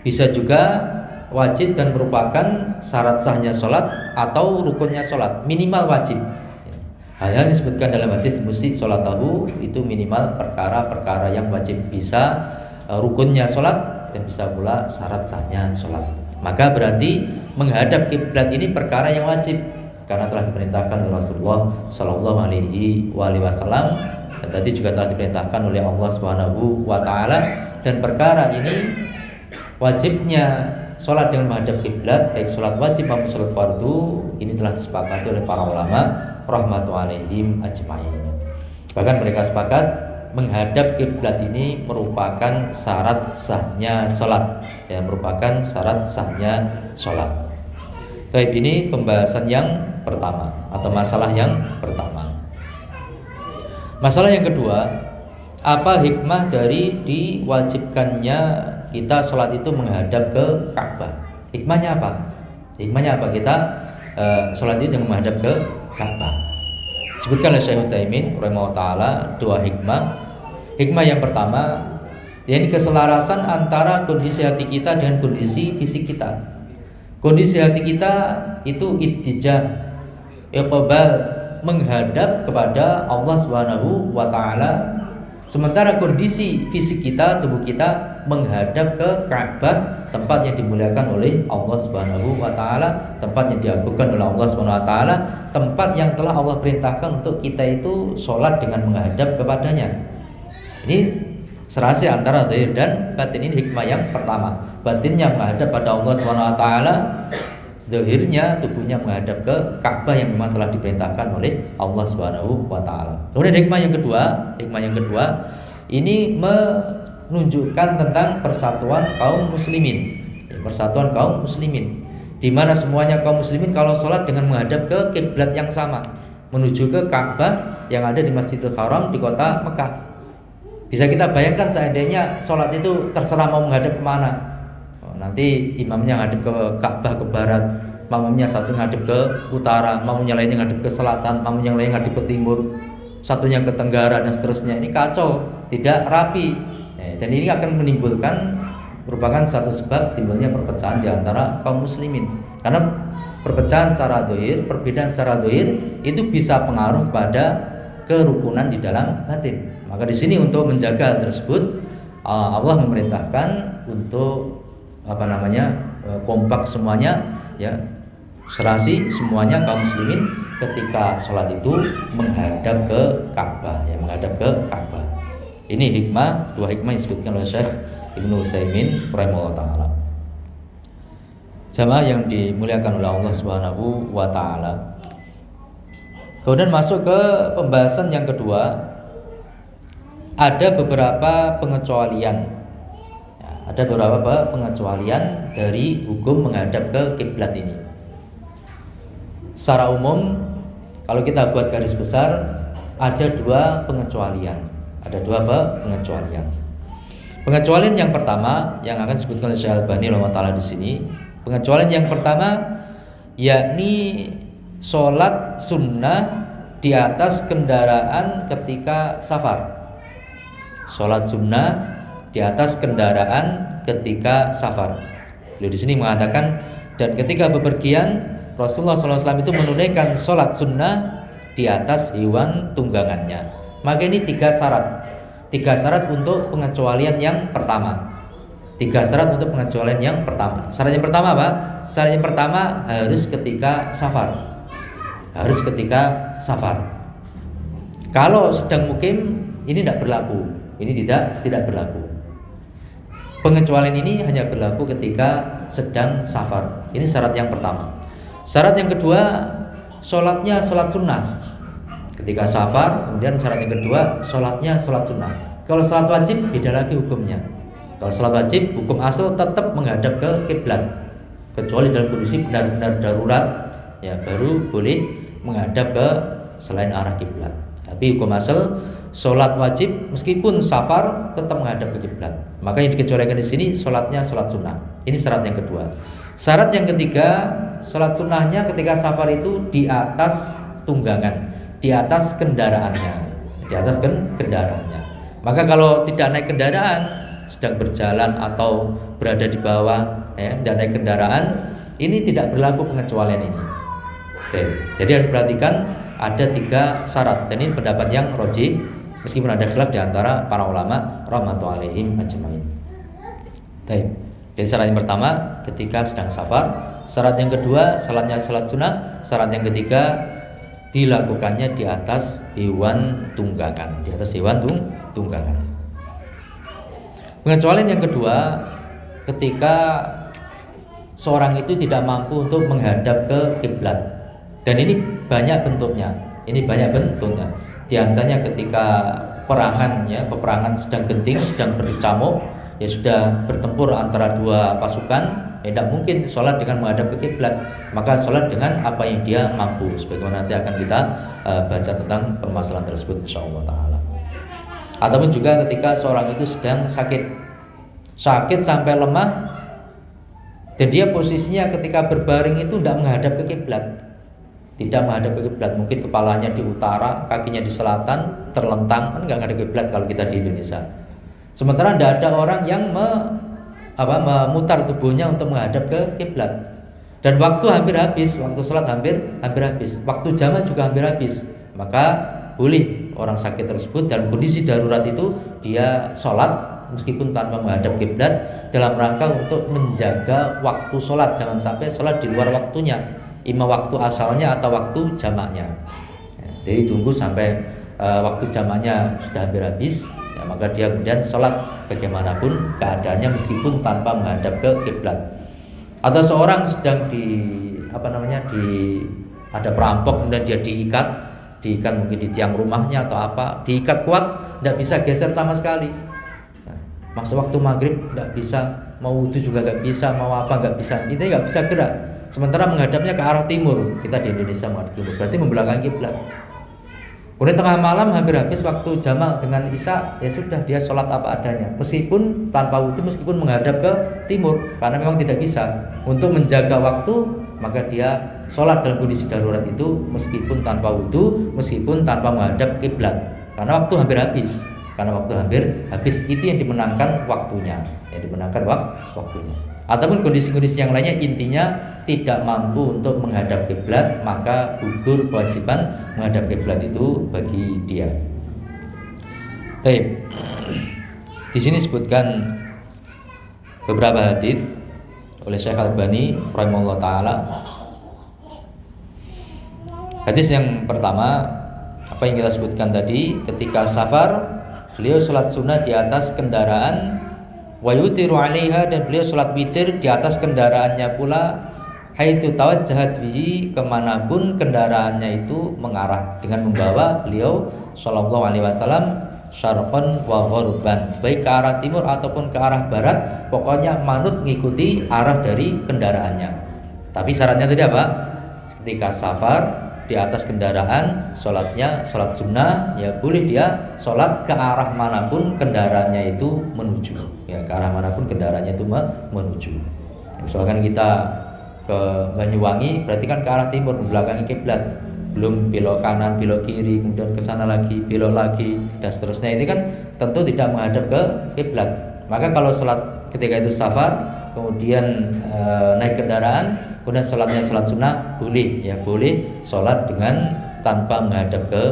bisa juga wajib dan merupakan syarat sahnya sholat atau rukunnya sholat, minimal wajib. Hal-hal yang disebutkan dalam hadis musi sholatahu itu minimal perkara-perkara yang wajib, bisa rukunnya sholat dan bisa pula syarat sahnya sholat. Maka berarti menghadap kiblat ini perkara yang wajib karena telah diperintahkan oleh Rasulullah Shallallahu Alaihi Wasallam dan tadi juga telah diperintahkan oleh Allah Subhanahu wa taala. Dan perkara ini wajibnya sholat dengan menghadap kiblat, baik sholat wajib maupun sholat fardu, ini telah disepakati oleh para ulama rahmatullahi alaihim ajma'in. Bahkan mereka sepakat menghadap kiblat ini merupakan syarat sahnya sholat, ya, merupakan syarat sahnya sholat. Baik, ini pembahasan yang pertama atau masalah yang pertama. Masalah yang kedua, apa hikmah dari diwajibkannya kita sholat itu menghadap ke Ka'bah? Hikmahnya apa? Hikmahnya apa kita sholat itu dengan menghadap ke Ka'bah? Sebutkan oleh Syekh Utsaimin rahimahullah taala dua hikmah. Hikmah yang pertama, yakni keselarasan antara kondisi hati kita dengan kondisi fisik kita. Kondisi hati kita itu ittijah, iqbal, menghadap kepada Allah Subhanahu wa taala. Sementara kondisi fisik kita, tubuh kita menghadap ke Ka'bah, tempat yang dimuliakan oleh Allah Subhanahu wa taala, tempat yang diagungkan oleh Allah Subhanahu wa taala, tempat yang telah Allah perintahkan untuk kita itu sholat dengan menghadap kepadanya. Ini serasi antara zahir dan batin. Ini hikmah yang pertama. Batinnya menghadap pada Allah Subhanahu wa taala, zahirnya tubuhnya menghadap ke Ka'bah yang memang telah diperintahkan oleh Allah Subhanahu wa taala. Kemudian hikmah yang kedua, ini menunjukkan tentang persatuan kaum muslimin. Persatuan kaum muslimin di mana semuanya kaum muslimin kalau sholat dengan menghadap ke kiblat yang sama, menuju ke Ka'bah yang ada di Masjidil Haram di kota Mekah. Bisa kita bayangkan seandainya sholat itu terserah mau menghadap kemana. Nanti imamnya ngadep ke Ka'bah ke barat, makmumnya satu ngadep ke utara, makmumnya lainnya ngadep ke selatan, makmumnya lain ngadep ke timur, satunya ke tenggara dan seterusnya. Ini kacau, tidak rapi. Dan ini akan menimbulkan, merupakan satu sebab timbulnya perpecahan di antara kaum muslimin. Karena perpecahan secara zahir, perbedaan secara zahir itu bisa pengaruh kepada kerukunan di dalam batin. Maka di sini untuk menjaga hal tersebut, Allah memerintahkan untuk kompak semuanya, ya, serasi semuanya kaum muslimin ketika sholat itu menghadap ke Ka'bah, ya, menghadap ke Ka'bah. Ini hikmah, dua hikmah yang disebutkan oleh Syekh Ibnu Utsaimin rahimahullah taala. Jamaah yang dimuliakan oleh Allah Subhanahu wa taala. Kemudian masuk ke pembahasan yang kedua, ada beberapa pengecualian. Ada beberapa pengecualian dari hukum menghadap ke kiblat ini. Secara umum, kalau kita buat garis besar, ada dua pengecualian. Pengecualian yang pertama yang akan disebutkan oleh Syekh Al-Albani rahimahullah taala di sini. Pengecualian yang pertama yakni sholat sunnah di atas kendaraan ketika safar. Sholat sunnah di atas kendaraan ketika safar. Beliau di sini mengatakan, dan ketika bepergian Rasulullah SAW itu menunaikan sholat sunnah di atas hewan tunggangannya. Maka ini 3 syarat. 3 syarat untuk pengecualian yang pertama. 3 syarat untuk pengecualian yang pertama. Syarat yang pertama apa? Syarat yang pertama harus ketika safar. Harus ketika safar. Kalau sedang mukim ini tidak berlaku. Ini tidak berlaku. Pengecualian ini hanya berlaku ketika sedang safar. Ini syarat yang pertama. Syarat yang kedua, sholatnya sholat sunnah ketika safar. Kemudian syarat yang kedua, sholatnya sholat sunnah. Kalau sholat wajib beda lagi hukumnya. Kalau sholat wajib, hukum asal tetap menghadap ke kiblat, kecuali dalam kondisi benar-benar darurat, ya baru boleh menghadap ke selain arah kiblat. Tapi hukum asal sholat wajib meskipun safar tetap menghadap ke kiblat. Maka yang dikecualikan di sini sholatnya sholat sunnah. Ini syarat yang kedua. Syarat yang ketiga, sholat sunnahnya ketika safar itu di atas tunggangan, di atas kendaraannya, di atas kendaraannya. Maka kalau tidak naik kendaraan, sedang berjalan atau berada di bawah, ya, dan naik kendaraan, ini tidak berlaku pengecualian ini. Oke. Jadi harus perhatikan ada 3 syarat, dan ini pendapat yang rajih meskipun ada khilaf di antara para ulama rahmatullahi alaihim ajmain. Baik. Jadi syarat yang pertama ketika sedang safar, syarat yang kedua salatnya salat sunnah, syarat yang ketiga dilakukannya di atas hewan tunggangan, di atas hewan tunggangan. Pengecualian yang kedua ketika seorang itu tidak mampu untuk menghadap ke kiblat. Dan ini banyak bentuknya. Ini banyak bentuknya. Di antaranya ketika peperangan, ya, peperangan sedang genting, sedang berkecamuk, ya sudah bertempur antara 2 pasukan, ya tidak mungkin sholat dengan menghadap ke kiblat. Maka sholat dengan apa yang dia mampu. Sebagaimana nanti akan kita baca tentang permasalahan tersebut insyaallah taala. Ataupun juga ketika seorang itu sedang sakit sampai lemah, dan dia posisinya ketika berbaring itu tidak menghadap ke kiblat. Tidak menghadap ke kiblat, mungkin kepalanya di utara, kakinya di selatan, terlentang, kan nggak menghadap kiblat kalau kita di Indonesia. Sementara tidak ada orang yang memutar tubuhnya untuk menghadap ke kiblat. Dan waktu hampir habis, waktu sholat hampir habis, waktu jamak juga hampir habis. Maka boleh orang sakit tersebut dalam kondisi darurat itu dia sholat meskipun tanpa menghadap kiblat, dalam rangka untuk menjaga waktu sholat, jangan sampai sholat di luar waktunya, ima waktu asalnya atau waktu jamaknya. Jadi tunggu sampai waktu jamaknya sudah hampir habis, ya, maka dia kemudian sholat bagaimanapun keadaannya meskipun tanpa menghadap ke kiblat. Atau seorang sedang ada perampok, kemudian dia diikat mungkin di tiang rumahnya atau apa, diikat kuat, tidak bisa geser sama sekali. Masa waktu maghrib nggak bisa, mau wudhu juga nggak bisa, mau apa nggak bisa, itu nggak bisa gerak. Sementara menghadapnya ke arah timur, kita di Indonesia menghadap timur, berarti membelakangi kiblat. Kemudian tengah malam hampir habis waktu jamak dengan isya, ya sudah dia sholat apa adanya, meskipun tanpa wudhu, meskipun menghadap ke timur, karena memang tidak bisa. Untuk menjaga waktu, maka dia sholat dalam kondisi darurat itu meskipun tanpa wudhu, meskipun tanpa menghadap kiblat, karena waktu hampir habis. Karena waktu hampir habis, itu yang dimenangkan waktunya, waktunya. Ataupun kondisi-kondisi yang lainnya, intinya tidak mampu untuk menghadap kiblat, maka gugur kewajiban menghadap kiblat itu bagi dia. Baik. Di sini disebutkan beberapa hadis oleh Syekh Al-Albani rahimahullah taala. Hadis yang pertama, apa yang kita sebutkan tadi, ketika safar beliau sholat sunnah di atas kendaraan, wa yutiru 'alaiha, dan beliau sholat witir di atas kendaraannya pula, haitsu tawajjahat bihi, kemanapun kendaraannya itu mengarah, dengan membawa beliau sallallahu alaihi wasallam syarqan wa gharban, baik ke arah timur ataupun ke arah barat, pokoknya manut mengikuti arah dari kendaraannya. Tapi syaratnya tadi apa? Ketika safar di atas kendaraan, sholatnya sholat sunnah, ya boleh dia sholat ke arah manapun kendaraannya itu menuju, ya ke arah manapun kendaraannya itu menuju. Misalkan kita ke Banyuwangi, berarti kan ke arah timur, membelakangi kiblat. Belum belok kanan, belok kiri, kemudian ke sana lagi, belok lagi, dan seterusnya. Ini kan tentu tidak menghadap ke kiblat. Maka kalau sholat ketika itu safar, kemudian naik kendaraan, kemudian sholatnya sholat sunnah, boleh ya, boleh sholat dengan tanpa menghadap ke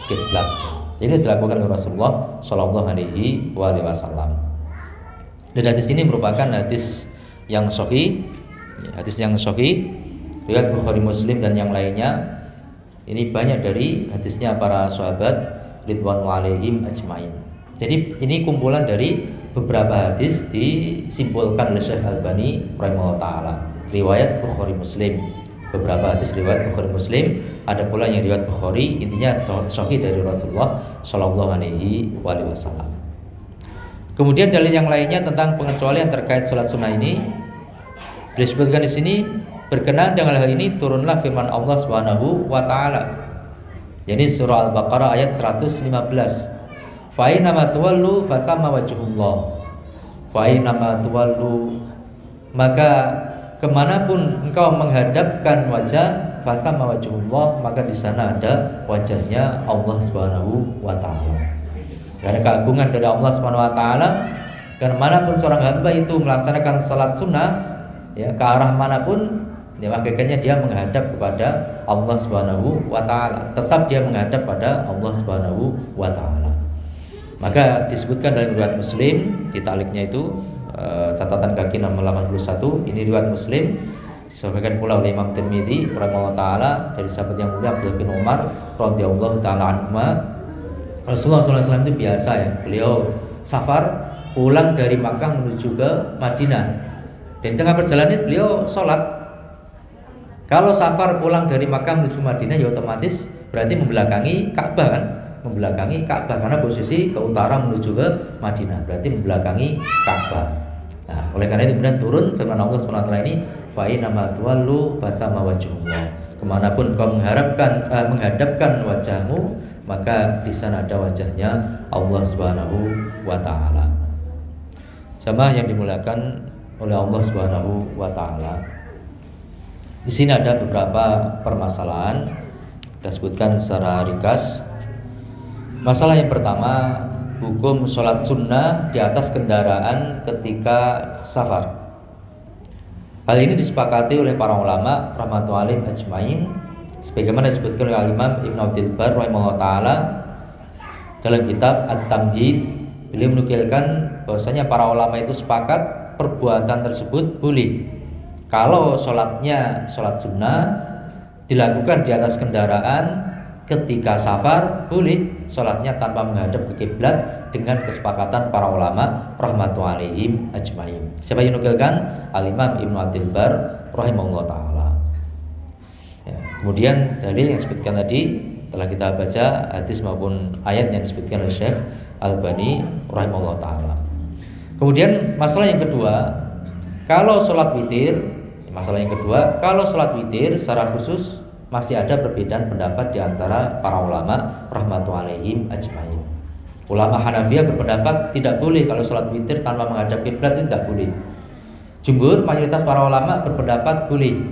kiblat. Jadi dilakukan oleh Rasulullah Shallallahu Alaihi Wasallam. Dan hadis ini merupakan hadis yang sahih, hadis yang sahih, riwayat Bukhari, Muslim dan yang lainnya. Ini banyak dari hadisnya para sahabat ridwanu alaihim ajmain. Jadi ini kumpulan dari beberapa hadis disimpulkan oleh Syekh Albani rahimahullah taala. Riwayat Bukhari, Muslim. Beberapa hadis riwayat Bukhari, Muslim, ada pula yang riwayat Bukhari, intinya sahih dari Rasulullah Shallallahu Alaihi Wasallam. Kemudian dalil yang lainnya tentang pengecualian terkait sholat sunnah ini disebutkan di sini. Berkenaan dengan hal ini turunlah firman Allah Subhanahu wa taala. Jadi surah Al-Baqarah ayat 115. Fa inna ma tuwallu fa thamma wajhullah. Fa inna ma tuwallu, maka kemanapun engkau menghadapkan wajah, fa thamma wajhullah, maka di sana ada wajahnya Allah Subhanahu wa taala. Karena keagungan dari Allah Subhanahu wa taala, karena manapun seorang hamba itu melaksanakan salat sunnah, ya, ke arah manapun, ya, hakikatnya dia menghadap kepada Allah Subhanahu wa taala. Tetap dia menghadap pada Allah Subhanahu wa taala. Maka disebutkan dalam riwayat Muslim, di ta'liqnya itu catatan kaki nomor 81, ini riwayat Muslim, disebutkan pula oleh Imam Tirmidzi rahimahullah taala dari sahabat yang mulia Abdullah bin Umar radhiyallahu taala anhuma. Rasulullah SAW itu biasa ya, beliau safar pulang dari Makkah menuju ke Madinah. Dan di tengah perjalanan beliau sholat. Kalau safar pulang dari Makkah menuju Madinah, ya otomatis berarti membelakangi Ka'bah kan, membelakangi Ka'bah karena posisi ke utara menuju ke Madinah, berarti membelakangi Ka'bah. Nah, oleh karena itu kemudian turun firman Allah SWT ini, fa inna ma tuwallu fa thamma wajhullah. Kemanapun kau menghadapkan wajahmu, maka di sana ada wajahnya Allah Subhanahu wa taala. Jamaah yang dimuliakan oleh Allah Subhanahu wa taala. Di sini ada beberapa permasalahan, kita sebutkan secara ringkas. Masalah yang pertama, hukum sholat sunnah di atas kendaraan ketika safar. Hal ini disepakati oleh para ulama rahmatullahi alaihim ajmain, sebagaimana disebutkan oleh Imam Ibnu Abdul Bar rahimahullah taala dalam kitab At-Tamhid. Beliau menukilkan bahwasanya para ulama itu sepakat perbuatan tersebut boleh kalau sholatnya sholat sunnah dilakukan di atas kendaraan ketika safar, boleh sholatnya tanpa menghadap ke kiblat dengan kesepakatan para ulama rahmatullahi alaihim ajmain. Siapa yang menukilkan? Al-Imam Ibnu Abdul Bar rahimahullah taala. Ya, kemudian dalil yang disebutkan tadi telah kita baca, hadis maupun ayat yang disebutkan oleh Syekh Albani rahimahullah taala. Kemudian masalah yang kedua, kalau sholat witir, kalau sholat witir secara khusus masih ada perbedaan pendapat di antara para ulama rahmatullahi alaihim ajmain. Ulama Hanafiyah berpendapat tidak boleh kalau sholat witir tanpa menghadap kiblat, itu tidak boleh. Jumhur mayoritas para ulama berpendapat boleh.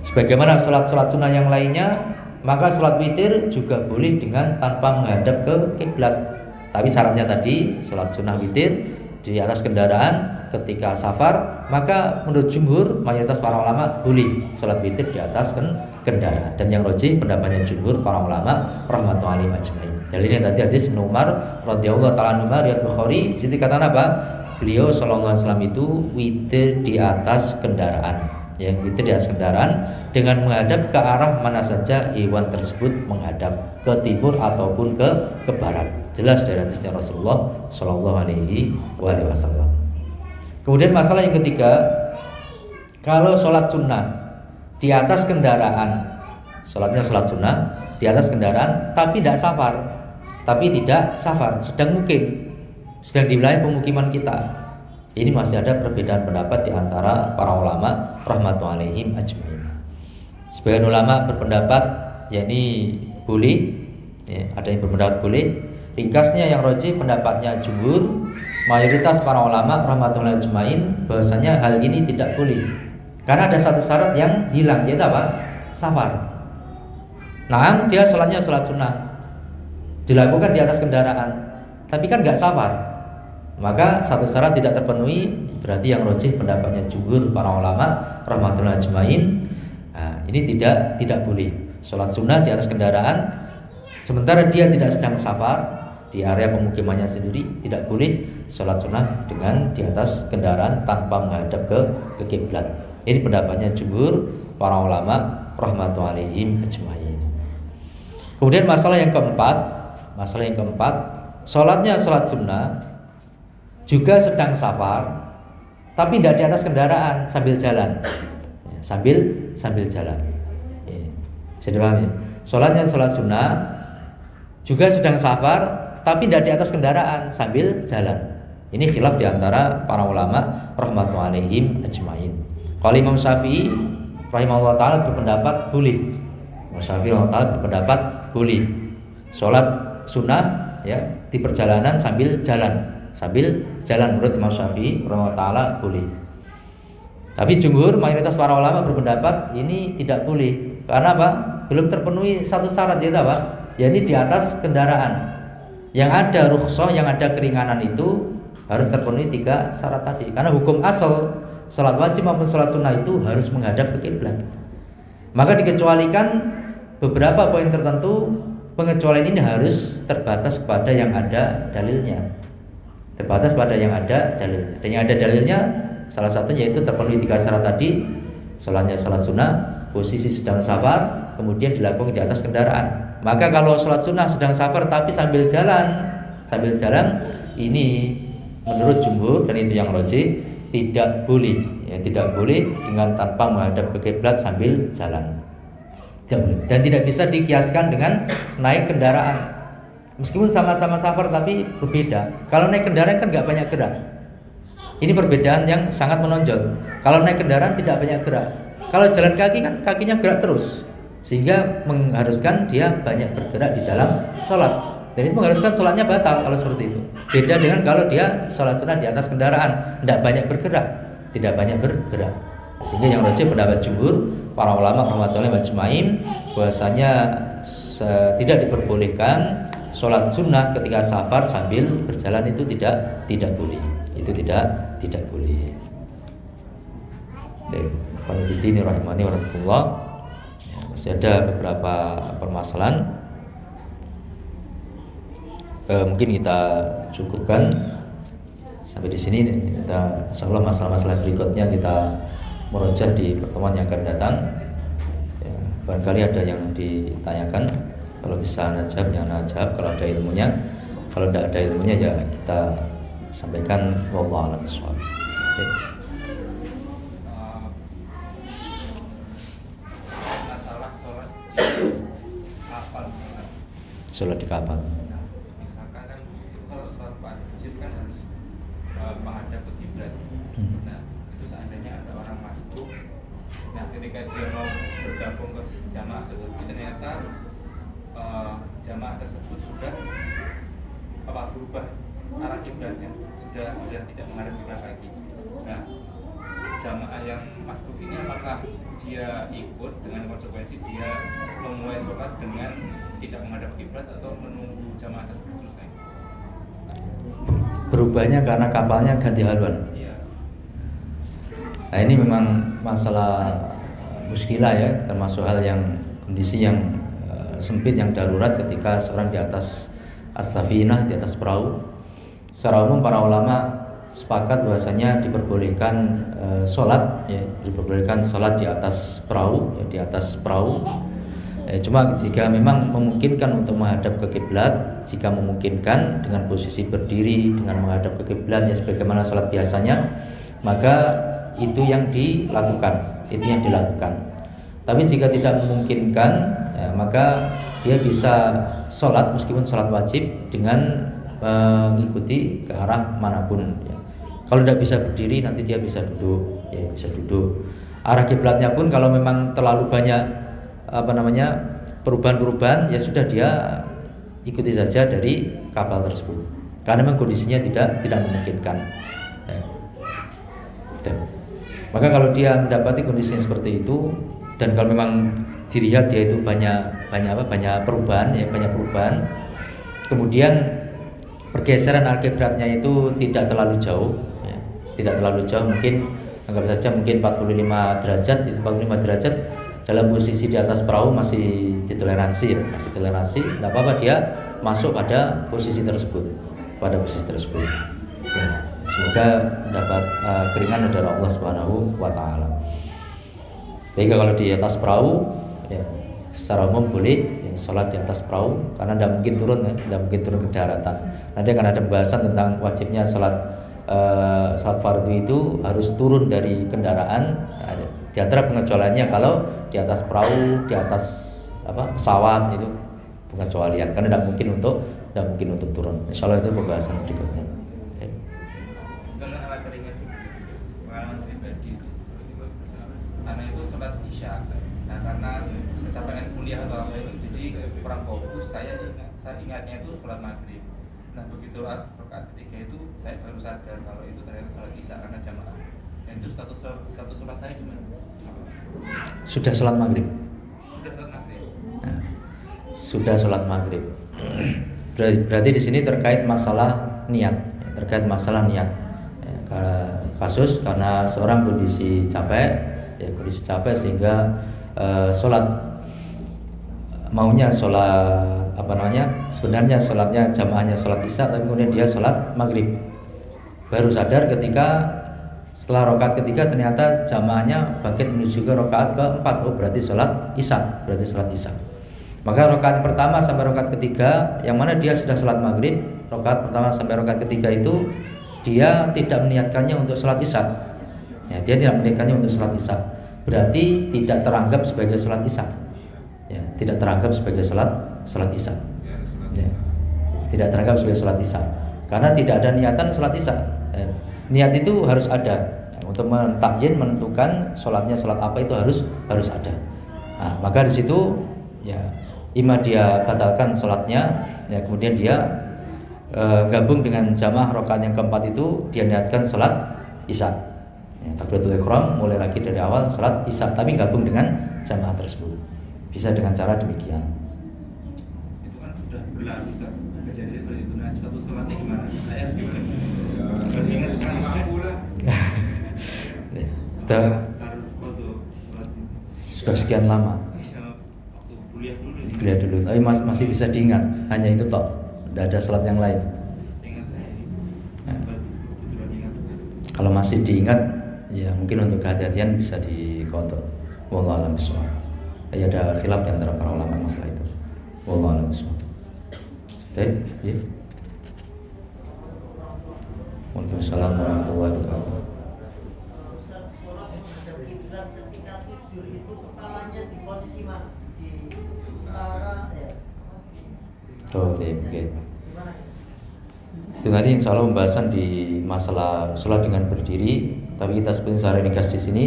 Sebagaimana sholat sunnah yang lainnya, maka sholat witir juga boleh dengan tanpa menghadap ke kiblat. Tapi syaratnya tadi sholat sunnah witir di atas kendaraan ketika safar, maka menurut jumhur mayoritas para ulama boleh sholat witir di atas kendaraan. Dan yang rajih pendapatnya jumhur para ulama rahmatullahi alaihim ajmain. Dalilnya tadi hadis Ibnu Umar radhiyallahu taala anhu riwayat Bukhari, di situ dikatakan apa? Beliau sallallahu alaihi wasallam itu witir di atas kendaraan. Ya, witir di atas kendaraan dengan menghadap ke arah mana saja hewan tersebut menghadap, ke timur ataupun ke barat. Jelas dari hadisnya Rasulullah sallallahu alaihi wasallam. Kemudian masalah yang ketiga, kalau sholat sunnah di atas kendaraan, sholatnya sholat sunnah di atas kendaraan tapi tidak safar, sedang mukim, sedang di wilayah pemukiman kita. Ini masih ada perbedaan pendapat di antara para ulama rahmatullahi alaihim ajmain. Sebagian ulama berpendapat yakni boleh, ya, ada yang berpendapat boleh. Ringkasnya yang rajih pendapatnya jumhur, mayoritas para ulama rahmatullahi ajmain bahwasanya hal ini tidak boleh. Karena ada satu syarat yang hilang, yaitu apa? Safar. Nah, dia sholatnya sholat sunnah, dilakukan di atas kendaraan, tapi kan nggak safar, maka satu syarat tidak terpenuhi. Berarti yang rojih pendapatnya jumhur para ulama rahmatullahi ajmain. Nah, ini tidak boleh sholat sunnah di atas kendaraan, sementara dia tidak sedang safar di area pemukimannya sendiri. Tidak boleh sholat sunnah dengan di atas kendaraan tanpa menghadap ke kiblat. Ini pendapatnya jumhur para ulama rahmatullahi ajmain. Kemudian masalah yang keempat, sholatnya sholat sunnah juga sedang safar, tapi tidak di atas kendaraan, sambil jalan, sambil jalan. Bisa dipahami? Sholatnya sholat sunnah juga sedang safar, tapi tidak di atas kendaraan, sambil jalan. Ini khilaf diantara para ulama rahmatullahi ajmain. Kalau Imam Syafi'i rahimahullah ta'ala berpendapat boleh. Imam Syafi'i rahimahullah ta'ala berpendapat boleh sholat sunnah ya di perjalanan sambil jalan menurut Imam Syafi'i rahimahullah ta'ala boleh. Tapi jumhur mayoritas para ulama berpendapat ini tidak boleh. Karena apa? Belum terpenuhi satu syarat, yaitu apa? Yakni di atas kendaraan. Yang ada rukhsah, yang ada keringanan itu harus terpenuhi 3 syarat tadi. Karena hukum asal salat wajib maupun salat sunnah itu harus menghadap ke kiblat. Maka dikecualikan beberapa poin tertentu. Pengecualian ini harus terbatas kepada yang ada dalilnya. Dan yang ada dalilnya salah satunya yaitu terpenuhi 3 syarat tadi. Salatnya salat sunnah, posisi sedang safar, kemudian dilakukan di atas kendaraan. Maka kalau salat sunnah sedang safar tapi sambil jalan, ini menurut jumhur, dan itu yang rajih, tidak boleh dengan tanpa menghadap ke kiblat sambil jalan. Tidak boleh. Dan tidak bisa dikiaskan dengan naik kendaraan. Meskipun sama-sama safar tapi berbeda. Kalau naik kendaraan kan nggak banyak gerak. Ini perbedaan yang sangat menonjol. Kalau naik kendaraan tidak banyak gerak. Kalau jalan kaki kan kakinya gerak terus, sehingga mengharuskan dia banyak bergerak di dalam sholat. Dan itu mengharuskan sholatnya batal kalau seperti itu. Beda dengan kalau dia sholat sunnah di atas kendaraan, tidak banyak bergerak. Sehingga yang rajih pendapat jumhur para ulama rahmatullahi ajmain bahwasanya tidak diperbolehkan sholat sunnah ketika safar sambil berjalan, itu tidak boleh. Itu tidak boleh. Khonifidini rahimani wa rahmatullah. Masih ada beberapa permasalahan. Mungkin kita cukupkan sampai di sini. Kita insyaallah masalah-masalah berikutnya kita murojaah di pertemuan yang akan datang. Ya, barangkali ada yang ditanyakan, kalau bisa najab ya najab, kalau ada ilmunya. Kalau tidak ada ilmunya ya kita sampaikan wallahu a'lam bishawab. Masalah sholat di kapal. Menghadap ke kiblat. Nah, itu seandainya ada orang masbuk. Nah, ketika dia mau bergabung ke jamaah tersebut, ternyata jamaah tersebut sudah berubah arah kiblatnya, sudah tidak menghadap kiblat lagi. Nah, jamaah yang masbuk ini apakah dia ikut dengan konsekuensi dia memulai sholat dengan tidak menghadap kiblat atau menunggu jamaah tersebut selesai? Berubahnya karena kapalnya ganti haluan. Nah, ini memang masalah muskilah ya, termasuk hal yang kondisi yang sempit, yang darurat ketika seorang di atas as-safinah, di atas perahu. Secara umum para ulama sepakat bahwasanya diperbolehkan sholat di atas perahu, di atas perahu. Cuma jika memang memungkinkan untuk menghadap ke kiblat, jika memungkinkan dengan posisi berdiri dengan menghadap ke kiblat ya sebagaimana sholat biasanya, maka itu yang dilakukan. Tapi jika tidak memungkinkan, ya, maka dia bisa sholat meskipun sholat wajib dengan mengikuti ke arah manapun. Ya. Kalau tidak bisa berdiri, nanti dia bisa duduk, ya bisa duduk. Arah kiblatnya pun kalau memang terlalu banyak perubahan-perubahan, ya sudah dia ikuti saja dari kapal tersebut karena memang kondisinya tidak memungkinkan. Maka kalau dia mendapati kondisi yang seperti itu, dan kalau memang dilihat dia itu banyak perubahan, kemudian pergeseran alkiblatnya itu tidak terlalu jauh, ya, mungkin anggap saja mungkin 45 derajat, itu 45 derajat dalam posisi di atas perahu masih ditoleransi, tidak apa-apa dia masuk pada posisi tersebut, Ya, semoga dapat keringanan dari Allah Subhanahu wa taala. Jadi kalau di atas perahu, ya, secara umum boleh ya, sholat di atas perahu karena tidak mungkin turun ke daratan. Nanti akan ada pembahasan tentang wajibnya sholat fardu itu harus turun dari kendaraan. Di antara pengecualiannya kalau di atas perahu, di atas pesawat itu pengecualian karena tidak mungkin untuk turun. Insyaallah itu pembahasan berikutnya. Dengan alat keringat pengalaman pribadi itu, karena itu sholat isya. Nah karena capaian kuliah atau apa itu jadi kurang fokus, saya ingatnya itu sholat maghrib. Nah begitu rakaat ketiga itu saya baru sadar kalau itu ternyata sholat isya karena jamaah. Dan itu status sholat saya gimana? Sudah sholat maghrib. Nah. Sudah sholat maghrib. Berarti di sini terkait masalah niat. Kasus karena seorang kondisi capek sehingga sebenarnya sholatnya jamaahnya sholat isya, tapi kemudian dia sholat maghrib. Baru sadar ketika setelah rakaat ketiga ternyata jamaahnya bangkit menuju ke rakaat keempat. Berarti sholat isya. Maka rakaat pertama sampai rakaat ketiga yang mana dia sudah sholat maghrib, rakaat pertama sampai rakaat ketiga itu dia tidak meniatkannya untuk sholat isya. Ya, dia tidak meniatkannya untuk sholat isya. Berarti tidak teranggap sebagai sholat isya. Ya, tidak teranggap sebagai sholat isya. Ya, tidak teranggap sebagai sholat isya. Karena tidak ada niatan sholat isya. Ya, niat itu harus ada. Ya, untuk menentukan sholatnya sholat apa itu harus ada. Nah, maka di situ ya ima dia batalkan sholatnya, ya kemudian dia gabung dengan jamaah rakaat yang keempat itu dia niatkan sholat isya. Ya, takbiratul ihram mulai lagi dari awal sholat isya tapi gabung dengan jamaah tersebut. Bisa dengan cara demikian. Itu kan sudah berlalu Ustaz. Kejadian seperti itu. Nah, status sholatnya gimana? Saya harus gimana? Ingat sekarang sudah sekian lama. Kuliah dulu. Tapi masih bisa diingat. Hanya itu tok. Tidak ada sholat yang lain. Kalau masih diingat, ya mungkin untuk kehati-hatian bisa dikontrol. Wallahu a'lam bishawab. Ya ada khilaf di antara para ulama masalah itu. Wallahu a'lam bishawab. Baik, ya. Waalaikumsalam warahmatullahi wabarakatuh. Ketika tidur itu kepalanya di posisi mana? Di utara ya. Oke. Itu nanti insya Allah pembahasan di masalah sholat dengan berdiri. Tapi kita sebenarnya secara ringkas di sini,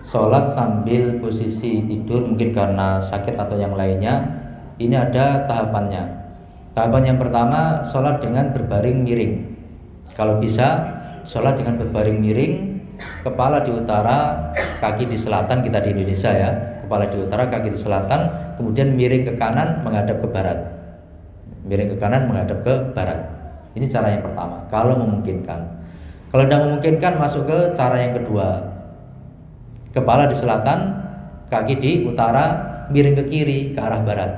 sholat sambil posisi tidur mungkin karena sakit atau yang lainnya. Ini ada tahapannya. Tahapan yang pertama, sholat dengan berbaring miring. Kalau bisa, sholat dengan berbaring miring, kepala di utara, kaki di selatan. Kita di Indonesia ya, kepala di utara, kaki di selatan, kemudian miring ke kanan menghadap ke barat. Ini cara yang pertama, kalau memungkinkan. Kalau tidak memungkinkan, masuk ke cara yang kedua. Kepala di selatan, kaki di utara, miring ke kiri, ke arah barat.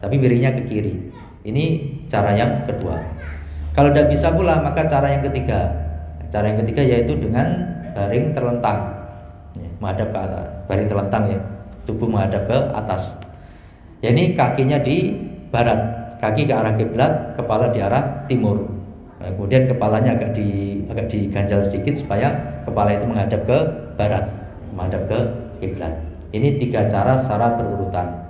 Tapi miringnya ke kiri. Ini cara yang kedua. Kalau tidak bisa pula, maka cara yang ketiga. Cara yang ketiga yaitu dengan baring terlentang, menghadap ke atas. Baring terlentang ya, tubuh menghadap ke atas. Ya, ini kakinya di barat. Kaki ke arah kiblat, kepala di arah timur. Nah, kemudian kepalanya agak diganjal sedikit supaya kepala itu menghadap ke barat, menghadap ke kiblat. Ini tiga cara secara berurutan.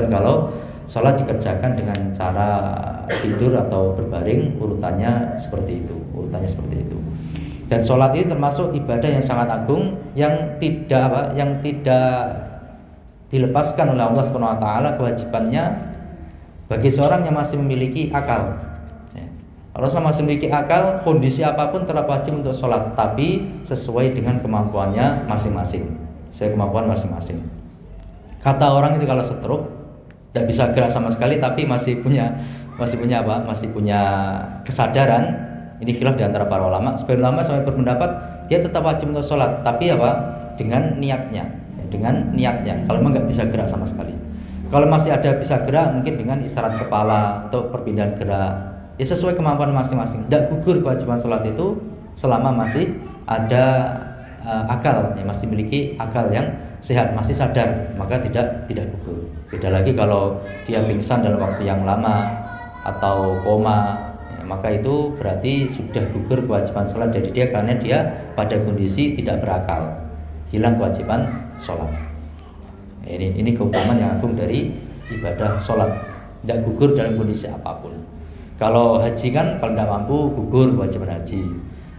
Kalau sholat dikerjakan dengan cara tidur atau berbaring, urutannya seperti itu. Dan sholat ini termasuk ibadah yang sangat agung yang tidak dilepaskan oleh Allah SWT kewajibannya bagi seorang yang masih memiliki akal. Kalau selama masih memiliki akal, kondisi apapun tetap wajib untuk sholat, tapi sesuai dengan kemampuannya masing-masing. Sesuai kemampuan masing-masing. Kata orang itu kalau stroke tidak bisa gerak sama sekali, tapi masih punya apa? Masih punya kesadaran. Ini khilaf di antara para ulama. Sebagian ulama sampai berpendapat dia tetap wajib untuk sholat, tapi apa? Dengan niatnya. Kalau memang nggak bisa gerak sama sekali. Kalau masih ada bisa gerak, mungkin dengan isyarat kepala untuk perpindahan gerak. Ya sesuai kemampuan masing-masing. Tidak gugur kewajiban sholat itu selama masih ada akal, ya masih memiliki akal yang sehat, masih sadar, maka tidak gugur. Beda lagi kalau dia pingsan dalam waktu yang lama atau koma, ya, maka itu berarti sudah gugur kewajiban sholat dari dia karena dia pada kondisi tidak berakal, hilang kewajiban sholat. Ini keutamaan yang agung dari ibadah sholat, tidak gugur dalam kondisi apapun. Kalau haji kan kalau tidak mampu gugur kewajiban haji.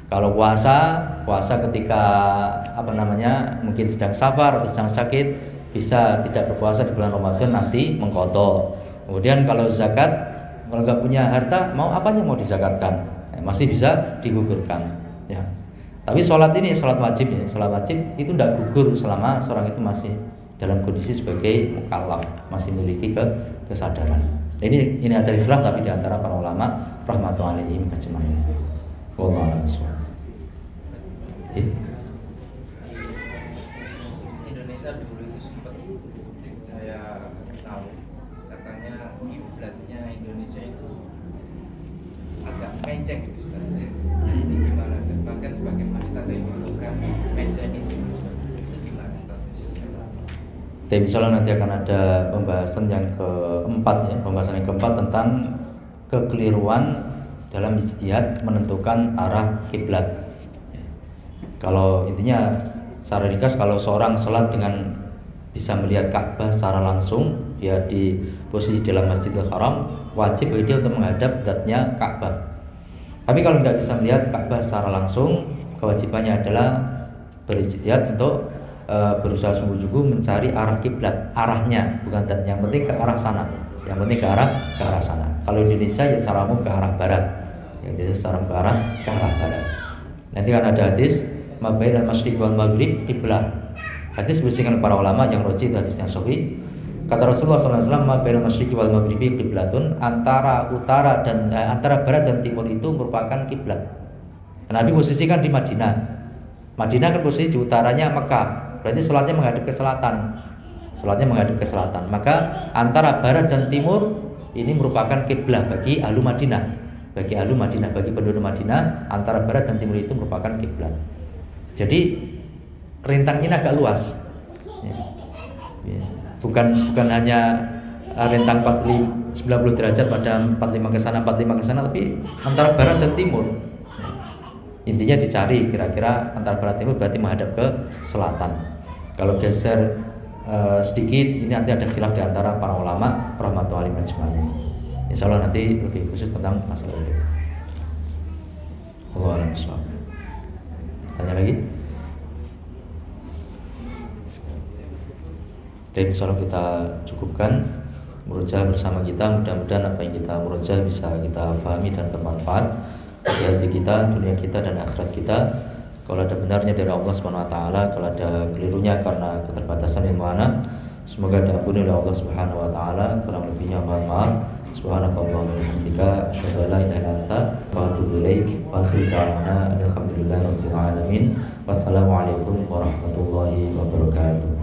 Kalau puasa ketika mungkin sedang safar atau sedang sakit bisa tidak berpuasa di bulan Ramadan, nanti mengqadha. Kemudian kalau zakat, kalau nggak punya harta mau apanya mau dizakatkan, masih bisa digugurkan. Ya. Tapi sholat wajib ya, sholat wajib itu tidak gugur selama seorang itu masih dalam kondisi sebagai mukallaf, masih memiliki kesadaran. Ini ada khilaf tapi di antara para ulama rahmatullahi alaihim ajmain. Wallahu a'lam. Indonesia dulu itu sempat saya tahu katanya kiblatnya Indonesia itu agak menceng gitu. Ini gimana? Bahkan sebagai masjid ada yang melakukan menceng itu gimana statusnya? Tapi insyaallah nanti akan ada pembahasan yang keempat ya, tentang kekeliruan dalam ijtihad menentukan arah kiblat. Kalau intinya secara ringkas, kalau seorang sholat dengan bisa melihat Ka'bah secara langsung, dia di posisi dalam Masjidil Haram, wajib bagi dia untuk menghadap zatnya Ka'bah. Tapi kalau tidak bisa melihat Ka'bah secara langsung, kewajibannya adalah berijtihad untuk berusaha sungguh-sungguh mencari arah kiblat, arahnya bukan zatnya, yang penting ke arah sana, ke arah sana. Kalau Indonesia ya secara umum ke arah barat, secara ke arah barat. Nanti kan ada hadis mabainal masyriq wal maghrib qiblah. Hadis bersihkan para ulama yang rajih itu hadisnya sahih. Kata Rasulullah SAW, mabainal masyriq wal maghribi qiblatun, antara barat dan timur itu merupakan kiblat. Nabi posisikan di Madinah. Madinah kan posisi di utaranya Mekah. Berarti sholatnya menghadap ke selatan. Maka antara barat dan timur ini merupakan kiblah bagi ahlu Madinah. Bagi penduduk Madinah, antara barat dan timur itu merupakan kiblat. Jadi rentangnya agak luas. Bukan hanya rentang 90 derajat pada 45 ke sana, tapi antara barat dan timur. Intinya dicari kira-kira antara barat timur berarti menghadap ke selatan. Kalau geser sedikit, ini nanti ada khilaf di antara para ulama rahmatullahi ajmain. Insyaallah nanti lebih khusus tentang masalah itu. Wallahu a'lam bishawab. Tanya lagi? Jadi insyaallah kita cukupkan murojaah bersama kita. Mudah-mudahan apa yang kita murojaah bisa kita fahami dan bermanfaat bagi hati kita, dunia kita dan akhirat kita. Kalau ada benarnya dari Allah Subhanahu wa taala, kalau ada kelirunya karena keterbatasan ilmu ana, semoga diampuni oleh Allah Subhanahu wa taala. Kurang lebihnya mohon maaf. Subhanakallahumma wa bihamdika asyhadu an la ilaha illa anta wa atubu ilaik. Wa akhiru da'wana alhamdulillahi rabbil alamin. Wassalamualaikum warahmatullahi wabarakatuh.